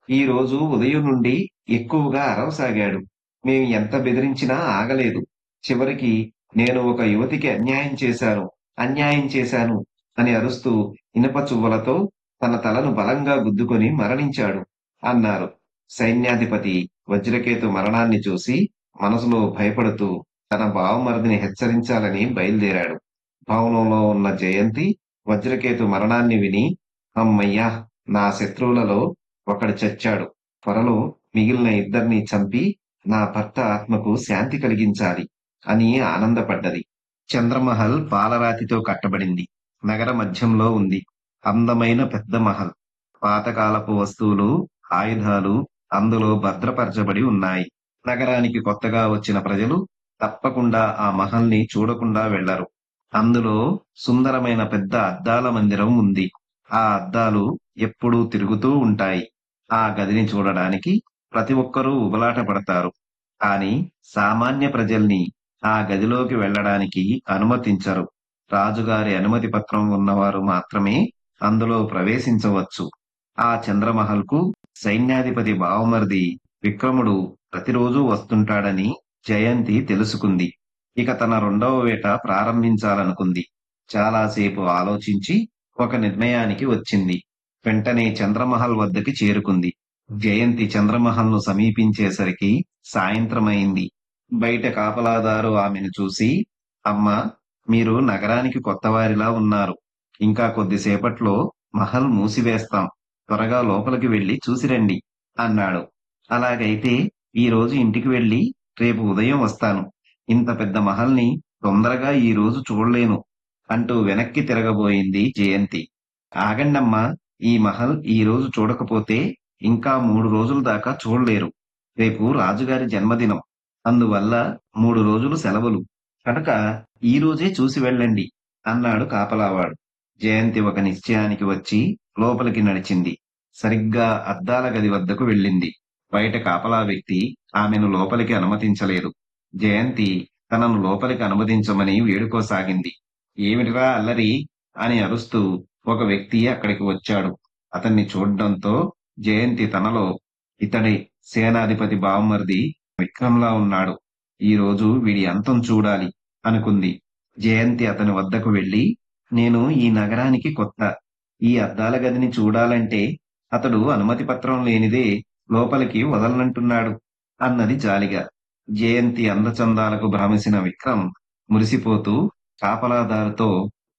ఈ రోజు ఉదయం నుండి ఎక్కువగా అరవసాగాడు. మేము ఎంత బెదిరించినా ఆగలేదు. చివరికి నేను ఒక యువతికి అన్యాయం చేశాను అని అరుస్తూ ఇనప చువ్వలతో తన తలను బలంగా గుద్దుకొని మరణించాడు అన్నారు. సైన్యాధిపతి వజ్రకేతు మరణాన్ని చూసి మనసులో భయపడుతూ తన బావమరిదిని హెచ్చరించాలని బయలుదేరాడు. భవనంలో ఉన్న జయంతి వజ్రకేతు మరణాన్ని విని, అమ్మయ్యా! నా శత్రువులలో ఒకడు చచ్చాడు. త్వరలో మిగిలిన ఇద్దరిని చంపి నా భర్త ఆత్మకు శాంతి కలిగించాలి అని ఆనందపడ్డది. చంద్రమహల్ పాలరాతితో కట్టబడింది. నగర మధ్యంలో ఉంది. అందమైన పెద్ద మహల్. పాతకాలపు వస్తువులు, ఆయుధాలు అందులో భద్రపరచబడి ఉన్నాయి. నగరానికి కొత్తగా వచ్చిన ప్రజలు తప్పకుండా ఆ మహల్ని చూడకుండా వెళ్లరు. అందులో సుందరమైన పెద్ద అద్దాల మందిరం ఉంది. ఆ అద్దాలు ఎప్పుడూ తిరుగుతూ ఉంటాయి. ఆ గదిని చూడడానికి ప్రతి ఒక్కరూ ఉబలాట పడతారు. కాని సామాన్య ప్రజల్ని ఆ గదిలోకి వెళ్ళడానికి అనుమతించరు. రాజుగారి అనుమతి పత్రం ఉన్నవారు మాత్రమే అందులో ప్రవేశించవచ్చు. ఆ చంద్రమహల్కు సైన్యాధిపతి బావమరిది విక్రముడు ప్రతిరోజూ వస్తుంటాడని జయంతి తెలుసుకుంది. ఇక తన 2వ వేట ప్రారంభించాలనుకుంది. చాలాసేపు ఆలోచించి ఒక నిర్ణయానికి వచ్చింది. వెంటనే చంద్రమహల్ వద్దకి చేరుకుంది. జయంతి చంద్రమహల్‌ను సమీపించేసరికి సాయంత్రమైంది. బయట కాపలాదారు ఆమెను చూసి, "అమ్మా! మీరు నగరానికి కొత్తవారిలా ఉన్నారు. ఇంకా కొద్దిసేపట్లో మహల్ మూసివేస్తాం. త్వరగా లోపలికి వెళ్లి చూసిరండి" అన్నాడు. "అలాగైతే ఈరోజు ఇంటికి వెళ్లి రేపు ఉదయం వస్తాను. ఇంత పెద్ద మహల్‌ని తొందరగా ఈరోజు చూడలేను" అంటూ వెనక్కి తిరగబోయింది జయంతి. "ఆగండమ్మా! ఈ మహల్ ఈరోజు చూడకపోతే ఇంకా 3 రోజుల దాకా చూడలేరు. రేపు రాజుగారి జన్మదినం. అందువల్ల 3 రోజులు సెలవులు. కనుక ఈ రోజే చూసి వెళ్ళండి" అన్నాడు కాపలావాడు. జయంతి ఒక నిశ్చయానికి వచ్చి లోపలికి నడిచింది. సరిగ్గా అద్దాల గది వద్దకు వెళ్ళింది. బయట కాపలా వ్యక్తి ఆమెను లోపలికి అనుమతించలేదు. జయంతి తనను లోపలికి అనుమతించమని వేడుకోసాగింది. "ఏమిటిరా అల్లరి" అని అరుస్తూ ఒక వ్యక్తి అక్కడికి వచ్చాడు. అతన్ని చూడ్డంతో జయంతి తనలో, ఇతడే సేనాధిపతి బావమరిది విక్రమ్‌లా ఉన్నాడు. ఈరోజు వీడి అంతం చూడాలి అనుకుంది. జయంతి అతని వద్దకు వెళ్లి, "నేను ఈ నగరానికి కొత్త. ఈ అద్దాల గదిని చూడాలంటే అతడు అనుమతి పత్రం లేనిదే లోపలికి వదలనంటున్నాడు" అన్నది జాలిగా. జయంతి అందచందాలకు భ్రమిసిన విక్రమ్ మురిసిపోతూ కాపలాదారుతో,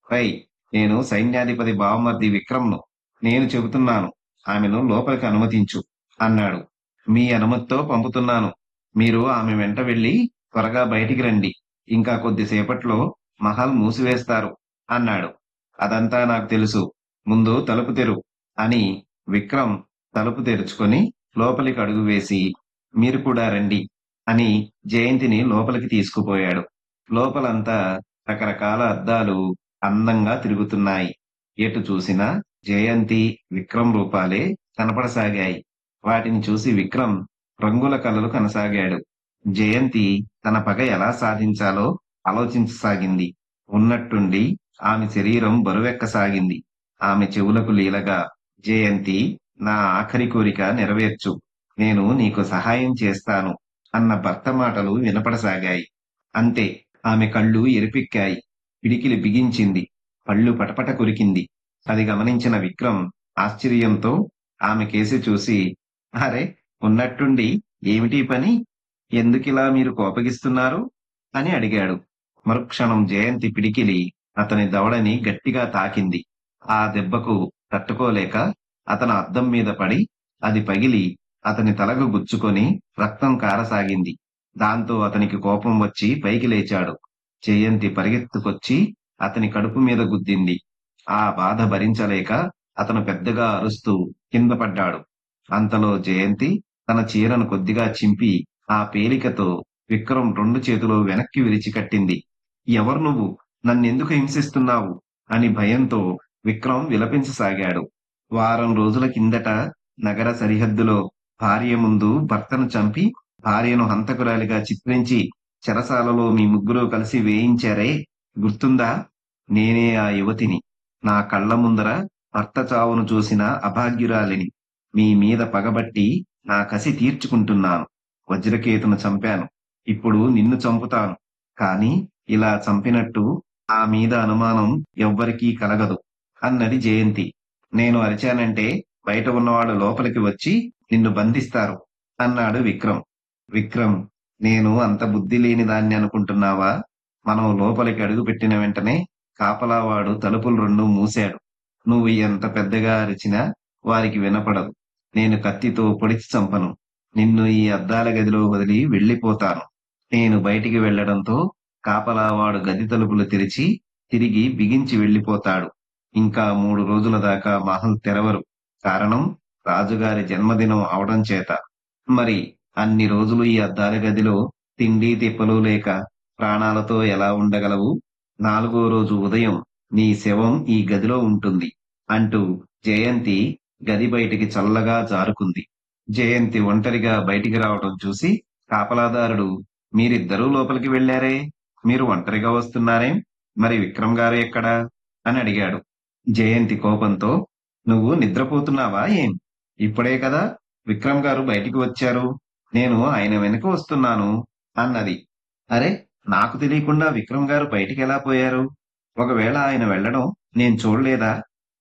"రేయ్! నేను సైన్యాధిపతి బావమరిది విక్రమ్‌ను. నేను చెబుతున్నాను. ఆమెను లోపలికి అనుమతించు" అన్నాడు. "మీ అనుమతితో పంపుతున్నాను. మీరు ఆమె వెంట వెళ్లి త్వరగా బయటికి రండి. ఇంకా కొద్దిసేపట్లో మహల్ మూసివేస్తారు" అన్నాడు. "అదంతా నాకు తెలుసు. ముందు తలుపు తెరువు" అని విక్రమ్ తలుపు తెరుచుకొని లోపలికి అడుగు వేసి, "మీరు కూడా రండి" అని జయంతిని లోపలికి తీసుకుపోయాడు. లోపలంతా రకరకాల అద్దాలు అందంగా తిరుగుతున్నాయి. ఎటు చూసినా జయంతి, విక్రమ్ రూపాలే కనపడసాగాయి. వాటిని చూసి విక్రమ్ రంగుల కలలు కనసాగాడు. జయంతి తన పగ ఎలా సాధించాలో ఆలోచించసాగింది. ఉన్నట్టుండి ఆమె శరీరం బరువెక్కసాగింది. ఆమె చెవులకు లీలగా, "జయంతి, నా ఆఖరి కోరిక నెరవేర్చు. నేను నీకు సహాయం చేస్తాను" అన్న భర్త మాటలు వినపడసాగాయి. అంతే, ఆమె కళ్ళు ఎరిపెక్కాయి. పిడికిలి బిగించింది. పళ్ళు పటపట కొరికింది. అది గమనించిన విక్రమ్ ఆశ్చర్యంతో ఆమెకేసి చూసి, "అరె! ఉన్నట్టుండి ఏమిటీ పని? ఎందుకిలా మీరు కోపగిస్తున్నారు?" అని అడిగాడు. మరుక్షణం జయంతి పిడికిలి అతని దవడని గట్టిగా తాకింది. ఆ దెబ్బకు తట్టుకోలేక అతను అద్దం మీద పడి, అది పగిలి అతని తలకు గుచ్చుకొని రక్తం కారసాగింది. దాంతో అతనికి కోపం వచ్చి పైకి లేచాడు. జయంతి పరిగెత్తుకొచ్చి అతని కడుపు మీద గుద్దింది. ఆ బాధ భరించలేక అతను పెద్దగా అరుస్తూ కింద పడ్డాడు. అంతలో జయంతి తన చీరను కొద్దిగా చింపి ఆ పేలికతో విక్రమ్ 2 చేతులు వెనక్కి విరిచి కట్టింది. "ఎవరు నువ్వు? నన్నెందుకు హింసిస్తున్నావు?" అని భయంతో విక్రమ్ విలపించసాగాడు. వారం రోజుల కిందట నగర సరిహద్దులో భార్య ముందు భర్తను చంపి, భార్యను హంతకురాలిగా చిత్రించి చెరసాలలో మీ ముగ్గురూ కలిసి వేయించారే, గుర్తుందా? నేనే ఆ యువతిని. నా కళ్ళ ముందర భర్త చావును చూసిన అభాగ్యురాలిని. మీ మీద పగబట్టి నా కసి తీర్చుకుంటున్నాను. వజ్రకేతును చంపాను. ఇప్పుడు నిన్ను చంపుతాను. కానీ ఇలా చంపినట్టు నా మీద అనుమానం ఎవ్వరికీ కలగదు" అన్నది జయంతి. "నేను అరిచానంటే బయట ఉన్నవాళ్ళు లోపలికి వచ్చి నిన్ను బంధిస్తారు" అన్నాడు విక్రమ్. విక్రమ్, "నేను అంత బుద్ధి లేనిదాన్ని అనుకుంటున్నావా? మనం లోపలికి అడుగుపెట్టిన వెంటనే కాపలావాడు తలుపులు 2 మూశాడు. నువ్వు ఎంత పెద్దగా అరిచినా వారికి వినపడదు. నేను కత్తితో పొడిచి చంపను. నిన్ను ఈ అద్దాల గదిలో వదిలి వెళ్ళిపోతాను." నేను బయటికి వెళ్ళడంతో కాపలావాడు గది తలుపులు తెరిచి తిరిగి బిగించి వెళ్ళిపోతాడు. ఇంకా 3 రోజుల దాకా మహల్ తెరవరు. కారణం రాజుగారి జన్మదినం అవడం చేత. మరి అన్ని రోజులు ఈ అద్దాల గదిలో తిండి తిప్పలు లేక ప్రాణాలతో ఎలా ఉండగలవు? 4వ రోజు ఉదయం నీ శవం ఈ గదిలో ఉంటుంది అంటూ జయంతి గది బయటికి చల్లగా జారుకుంది. జయంతి ఒంటరిగా బయటికి రావడం చూసి కాపలాదారుడు, "మీరిద్దరూ లోపలికి వెళ్లారే? మీరు ఒంటరిగా వస్తున్నారేం? మరి విక్రమ్ గారు ఎక్కడా?" అని అడిగాడు. జయంతి కోపంతో, "నువ్వు నిద్రపోతున్నావా ఏం? ఇప్పుడే కదా విక్రమ్ గారు బయటికి వచ్చారు. నేను ఆయన వెనుక వస్తున్నాను" అన్నది. "అరె! నాకు తెలియకుండా విక్రమ్ గారు బయటికెలా పోయారు?" ఒకవేళ ఆయన వెళ్ళడం నేను చూడలేదా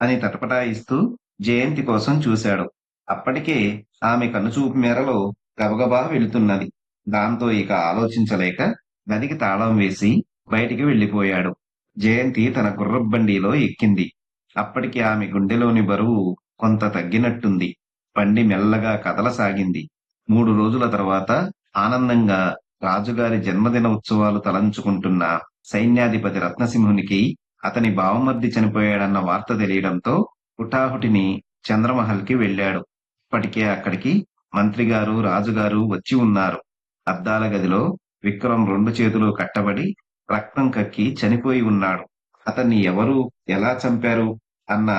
అని తటపటాయిస్తూ జయంతి కోసం చూశాడు. అప్పటికే ఆమె కనుచూపు మేరలో గబగబా వెళుతున్నది. దాంతో ఇక ఆలోచించలేక గదికి తాళం వేసి బయటికి వెళ్ళిపోయాడు. జయంతి తన గుర్రపు బండిలో ఎక్కింది. అప్పటికి ఆమె గుండెలోని బరువు కొంత తగ్గినట్టుంది. బండి మెల్లగా కదలసాగింది. 3 రోజుల తర్వాత ఆనందంగా రాజుగారి జన్మదిన ఉత్సవాలు తలంచుకుంటున్న సైన్యాధిపతి రత్నసింహునికి అతని బావమర్ది చనిపోయాడన్న వార్త తెలియడంతో హుటాహుటిని చంద్రమహల్‌కి వెళ్ళాడు. అప్పటికే అక్కడికి మంత్రిగారు, రాజుగారు వచ్చి ఉన్నారు. అద్దాల గదిలో విక్రమ్ 2 చేతులు కట్టబడి రక్తం కక్కి చనిపోయి ఉన్నాడు. అతన్ని ఎవరు, ఎలా చంపారు అన్న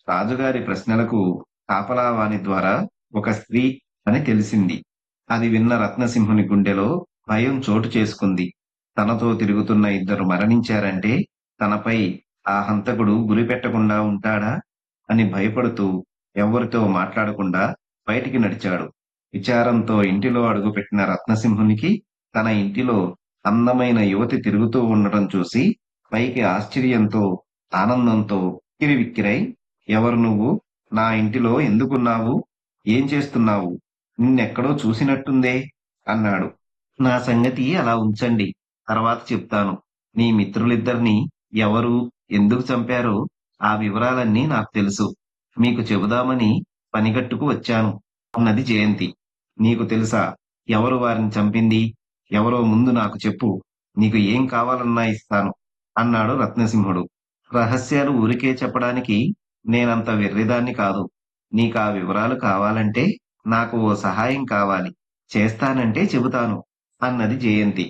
రాజుగారి ప్రశ్నలకు కాపలావాని ద్వారా ఒక స్త్రీ అని తెలిసింది. అది విన్న రత్నసింహుని గుండెలో భయం చోటు చేసుకుంది. తనతో తిరుగుతున్న ఇద్దరు మరణించారంటే తనపై ఆ హంతకుడు గురిపెట్టకుండా ఉంటాడా అని భయపడుతూ ఎవ్వరితో మాట్లాడకుండా బయటికి నడిచాడు. విచారంతో ఇంటిలో అడుగుపెట్టిన రత్నసింహునికి తన ఇంటిలో అందమైన యువతి తిరుగుతూ ఉండటం చూసి పైకి ఆశ్చర్యంతో, ఆనందంతో కిరివిక్కిరై, "ఎవరు నువ్వు? నా ఇంటిలో ఎందుకున్నావు? ఏం చేస్తున్నావు? నిన్నెక్కడో చూసినట్టుందే" అన్నాడు. "నా సంగతి అలా ఉంచండి. తర్వాత చెప్తాను. నీ మిత్రులిద్దరినీ ఎవరు, ఎందుకు చంపారో ఆ వివరాలన్నీ నాకు తెలుసు. మీకు చెబుదామని పనిగట్టుకు వచ్చాను" అన్నది జయంతి. "నీకు తెలుసా ఎవరు వారిని చంపింది? ఎవరో ముందు నాకు చెప్పు. నీకు ఏం కావాలన్నా ఇస్తాను" అన్నాడు రత్నసింహుడు. "రహస్యాలు ఊరికే చెప్పడానికి నేనంత వెర్రిదాన్ని కాదు. నీకా వివరాలు కావాలంటే నాకు ఓ సహాయం కావాలి. చేస్తానంటే చెబుతాను" అన్నది జయంతి.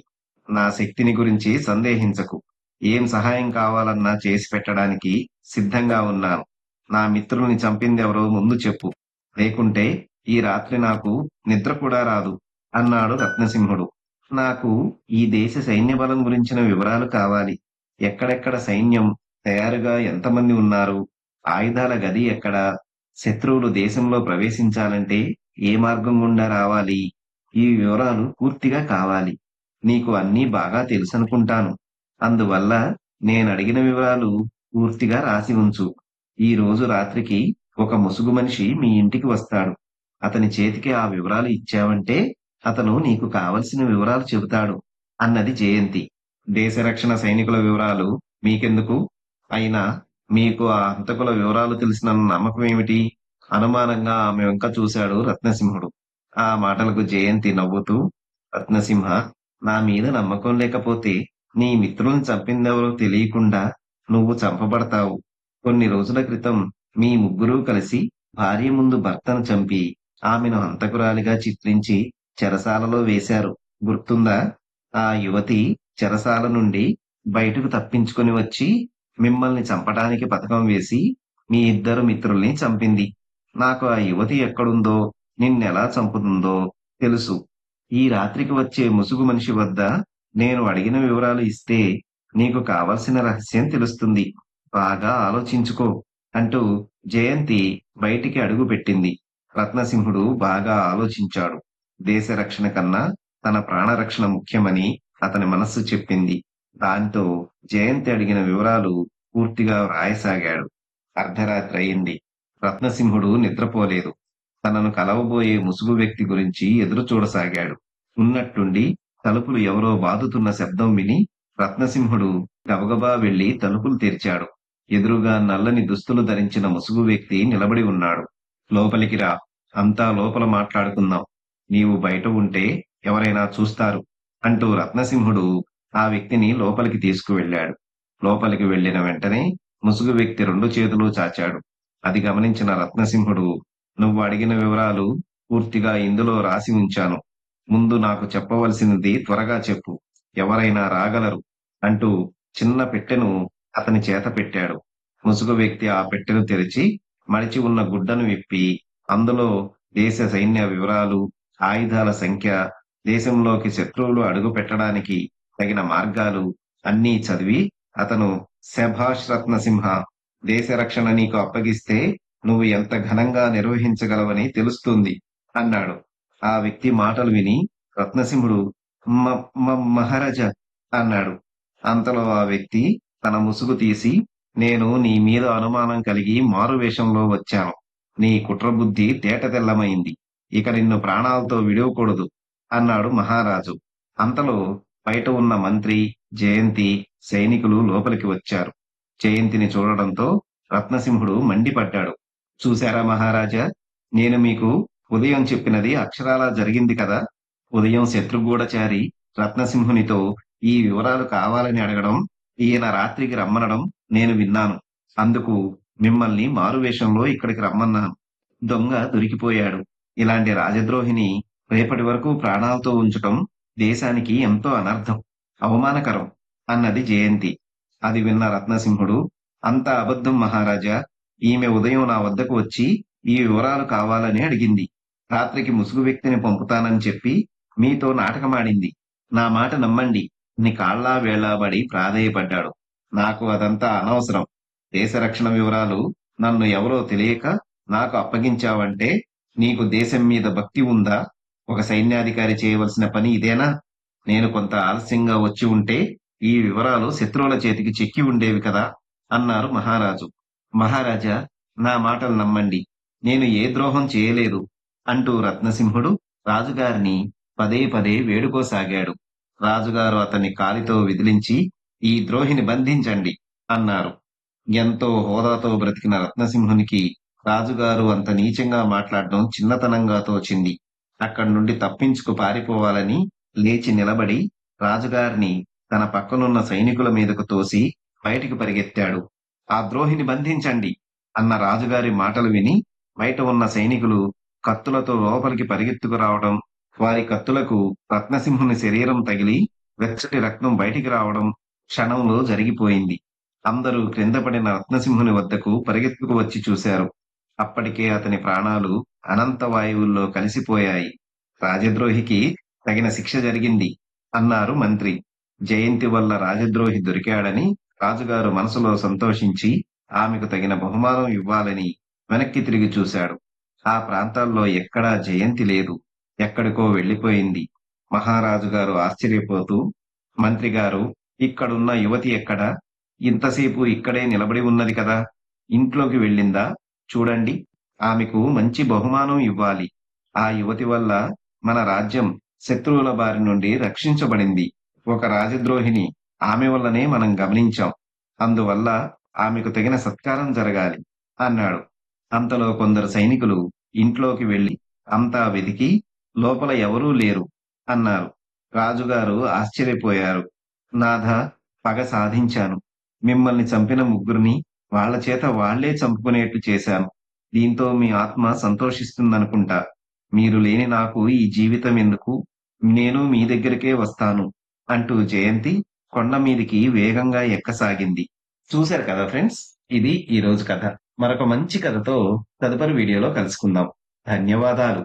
"నా శక్తిని గురించి సందేహించకు. ఏం సహాయం కావాలన్నా చేసి పెట్టడానికి సిద్ధంగా ఉన్నాను. నా మిత్రుల్ని చంపిందెవరో ముందు చెప్పు. లేకుంటే ఈ రాత్రి నాకు నిద్ర కూడా రాదు" అన్నాడు రత్నసింహుడు. "నాకు ఈ దేశ సైన్య బలం గురించిన వివరాలు కావాలి. ఎక్కడెక్కడ సైన్యం తయారుగా ఎంతమంది ఉన్నారు? ఆయుధాల గది ఎక్కడ? శత్రువులు దేశంలో ప్రవేశించాలంటే ఏ మార్గం గుండా రావాలి? ఈ వివరాలు పూర్తిగా కావాలి. నీకు అన్నీ బాగా తెలుసనుకుంటాను. అందువల్ల నేనడిగిన వివరాలు పూర్తిగా రాసి ఉంచు. ఈ రోజు రాత్రికి ఒక ముసుగు మనిషి మీ ఇంటికి వస్తాడు. అతని చేతికి ఆ వివరాలు ఇచ్చావంటే అతను నీకు కావలసిన వివరాలు చెబుతాడు" అన్నది జయంతి. "దేశ రక్షణ సైనికుల వివరాలు మీకెందుకు? అయినా మీకు ఆ హంతకుల వివరాలు తెలిసినన్న నమ్మకమేమిటి?" అనుమానంగా ఆమె వంక చూశాడు రత్నసింహుడు. ఆ మాటలకు జయంతి నవ్వుతూ, "రత్నసింహ, నా మీద నమ్మకం లేకపోతే నీ మిత్రుల్ని చంపిందెవరో తెలియకుండా నువ్వు చంపబడతావు. కొన్ని రోజుల క్రితం మీ ముగ్గురూ కలిసి భార్య ముందు భర్తను చంపి ఆమెను హంతకురాలిగా చిత్రించి చెరసాలలో వేశారు. గుర్తుందా? ఆ యువతి చెరసాల నుండి బయటకు తప్పించుకొని వచ్చి మిమ్మల్ని చంపడానికి పథకం వేసి మీ ఇద్దరు మిత్రుల్ని చంపింది. నాకు ఆ యువతి ఎక్కడుందో, నిన్నెలా చంపుతుందో తెలుసు. ఈ రాత్రికి వచ్చే ముసుగు మనిషి వద్ద నేను అడిగిన వివరాలు ఇస్తే నీకు కావలసిన రహస్యం తెలుస్తుంది. బాగా ఆలోచించుకో" అంటూ జయంతి బయటికి అడుగుపెట్టింది. రత్నసింహుడు బాగా ఆలోచించాడు. దేశ రక్షణ కన్నా తన ప్రాణరక్షణ ముఖ్యమని అతని మనస్సు చెప్పింది. దాంతో జయంతి అడిగిన వివరాలు పూర్తిగా వ్రాయసాగాడు. అర్ధరాత్రి అయింది. రత్నసింహుడు నిద్రపోలేదు. తనను కలవబోయే ముసుగు వ్యక్తి గురించి ఎదురు చూడసాగాడు. ఉన్నట్టుండి తలుపులు ఎవరో బాదుతున్న శబ్దం విని రత్నసింహుడు గబగబా వెళ్లి తలుపులు తెరిచాడు. ఎదురుగా నల్లని దుస్తులు ధరించిన ముసుగు వ్యక్తి నిలబడి ఉన్నాడు. "లోపలికి రా. అంతా లోపల మాట్లాడుకుందాం. నీవు బయట ఉంటే ఎవరైనా చూస్తారు" అంటూ రత్నసింహుడు ఆ వ్యక్తిని లోపలికి తీసుకువెళ్ళాడు. లోపలికి వెళ్ళిన వెంటనే ముసుగు వ్యక్తి 2 చేతులు చాచాడు. అది గమనించిన రత్నసింహుడు, "నువ్వు అడిగిన వివరాలు పూర్తిగా ఇందులో రాసి ఉంచాను. ముందు నాకు చెప్పవలసినది త్వరగా చెప్పు. ఎవరైనా రాగలరు" అంటూ చిన్న పెట్టెను అతని చేత పెట్టాడు. ముసుగు వ్యక్తి ఆ పెట్టెను తెరిచి మడిచి ఉన్న గుడ్డను విప్పి అందులో దేశ సైన్య వివరాలు, ఆయుధాల సంఖ్య, దేశంలోకి శత్రువులు అడుగు పెట్టడానికి తగిన మార్గాలు అన్నీ చదివి అతను, "శభాష్ రత్నసింహ! దేశ రక్షణ నీకు అప్పగిస్తే నువ్వు ఎంత ఘనంగా నిర్వహించగలవని తెలుస్తుంది" అన్నాడు. ఆ వ్యక్తి మాటలు విని రత్నసింహుడు, "మ మ మహారాజా" అన్నాడు. అంతలో ఆ వ్యక్తి తన ముసుగు తీసి, నేను నీ మీద అనుమానం కలిగి మారువేషంలో వచ్చాను. నీ కుట్రబుద్ధి తేటతెల్లమైంది. ఇక నిన్ను ప్రాణాలతో విడవకూడదు అన్నాడు మహారాజు. అంతలో బయట ఉన్న మంత్రి, జయంతి, సైనికులు లోపలికి వచ్చారు. జయంతిని చూడడంతో రత్నసింహుడు మండిపడ్డాడు. చూశారా మహారాజా, నేను మీకు ఉదయం చెప్పినది అక్షరాలా జరిగింది కదా. ఉదయం శత్రుగూఢచారి రత్నసింహునితో ఈ వివరాలు కావాలని అడగడం, ఈయన రాత్రికి రమ్మనడం నేను విన్నాను. అందుకు మిమ్మల్ని మారువేషంలో ఇక్కడికి రమ్మన్నాను. దొంగ దొరికిపోయాడు. ఇలాంటి రాజద్రోహిని రేపటి వరకు ప్రాణాలతో ఉంచటం దేశానికి ఎంతో అనర్థం, అవమానకరం అన్నది జయంతి. అది విన్న రత్నసింహుడు, అంతా అబద్ధం మహారాజా. ఈమె ఉదయం నా వద్దకు వచ్చి ఈ వివరాలు కావాలని అడిగింది. రాత్రికి ముసుగు వ్యక్తిని పంపుతానని చెప్పి మీతో నాటకమాడింది. నా మాట నమ్మండి. నీ కాళ్ళా వేళ్లాబడి ప్రాధేయపడ్డాడు. నాకు అదంతా అనవసరం. దేశ రక్షణ వివరాలు నన్ను ఎవరో తెలియక నాకు అప్పగించావంటే నీకు దేశం మీద భక్తి ఉందా? ఒక సైన్యాధికారి చేయవలసిన పని ఇదేనా? నేను కొంత ఆలస్యంగా వచ్చి ఉంటే ఈ వివరాలు శత్రువుల చేతికి చిక్కి ఉండేవి కదా అన్నారు మహారాజు. మహారాజా, నా మాటలు నమ్మండి. నేను ఏ ద్రోహం చేయలేదు అంటూ రత్నసింహుడు రాజుగారిని పదే పదే వేడుకోసాగాడు. రాజుగారు అతన్ని కాలితో విదిలించి, ఈ ద్రోహిని బంధించండి అన్నారు. ఎంతో హోదాతో బ్రతికిన రత్నసింహునికి రాజుగారు అంత నీచంగా మాట్లాడడం చిన్నతనంగా తోచింది. అక్కడి నుండి తప్పించుకు పారిపోవాలని లేచి నిలబడి రాజుగారిని తన పక్కనున్న సైనికుల మీదకు తోసి బయటికి పరిగెత్తాడు. ఆ ద్రోహిని బంధించండి అన్న రాజుగారి మాటలు విని బయట ఉన్న సైనికులు కత్తులతో లోపలికి పరిగెత్తుకు రావడం, వారి కత్తులకు రత్నసింహుని శరీరం తగిలి వెచ్చటి రక్తం బయటికి రావడం క్షణంలో జరిగిపోయింది. అందరూ క్రింద పడిన రత్నసింహుని వద్దకు పరిగెత్తుకు వచ్చి చూశారు. అప్పటికే అతని ప్రాణాలు అనంత వాయువుల్లో కలిసిపోయాయి. రాజద్రోహికి తగిన శిక్ష జరిగింది అన్నారు మంత్రి. జయంతి వల్ల రాజద్రోహి దొరికాడని రాజుగారు మనసులో సంతోషించి ఆమెకు తగిన బహుమానం ఇవ్వాలని వెనక్కి తిరిగి చూశాడు. ఆ ప్రాంతాల్లో ఎక్కడా జయంతి లేదు. ఎక్కడికో వెళ్లిపోయింది. మహారాజు గారు ఆశ్చర్యపోతూ, మంత్రిగారు, ఇక్కడున్న యువతి ఎక్కడా? ఇంతసేపు ఇక్కడే నిలబడి ఉన్నది కదా. ఇంట్లోకి వెళ్ళిందా? చూడండి, ఆమెకు మంచి బహుమానం ఇవ్వాలి. ఆ యువతి వల్ల మన రాజ్యం శత్రువుల బారి నుండి రక్షించబడింది. ఒక రాజద్రోహిని ఆమె వల్లనే మనం గమనించాం. అందువల్ల ఆమెకు తగిన సత్కారం జరగాలి అన్నాడు. అంతలో కొందరు సైనికులు ఇంట్లోకి వెళ్లి అంతా వెతికి లోపల ఎవరూ లేరు అన్నారు. రాజుగారు ఆశ్చర్యపోయారు. నాథా, పగ సాధించాను. మిమ్మల్ని చంపిన ముగ్గురిని వాళ్ళ చేత వాళ్లే చంపుకునేట్టు చేశాను. దీంతో మీ ఆత్మ సంతోషిస్తుందనుకుంటా. మీరు లేని నాకు ఈ జీవితం ఎందుకు? నేను మీ దగ్గరికే వస్తాను అంటూ జయంతి కొండ మీదికి వేగంగా ఎక్కసాగింది. చూశారు కదా ఫ్రెండ్స్, ఇది ఈ రోజు కథ. మరొక మంచి కథతో తదుపరి వీడియోలో కలుసుకుందాం. ధన్యవాదాలు.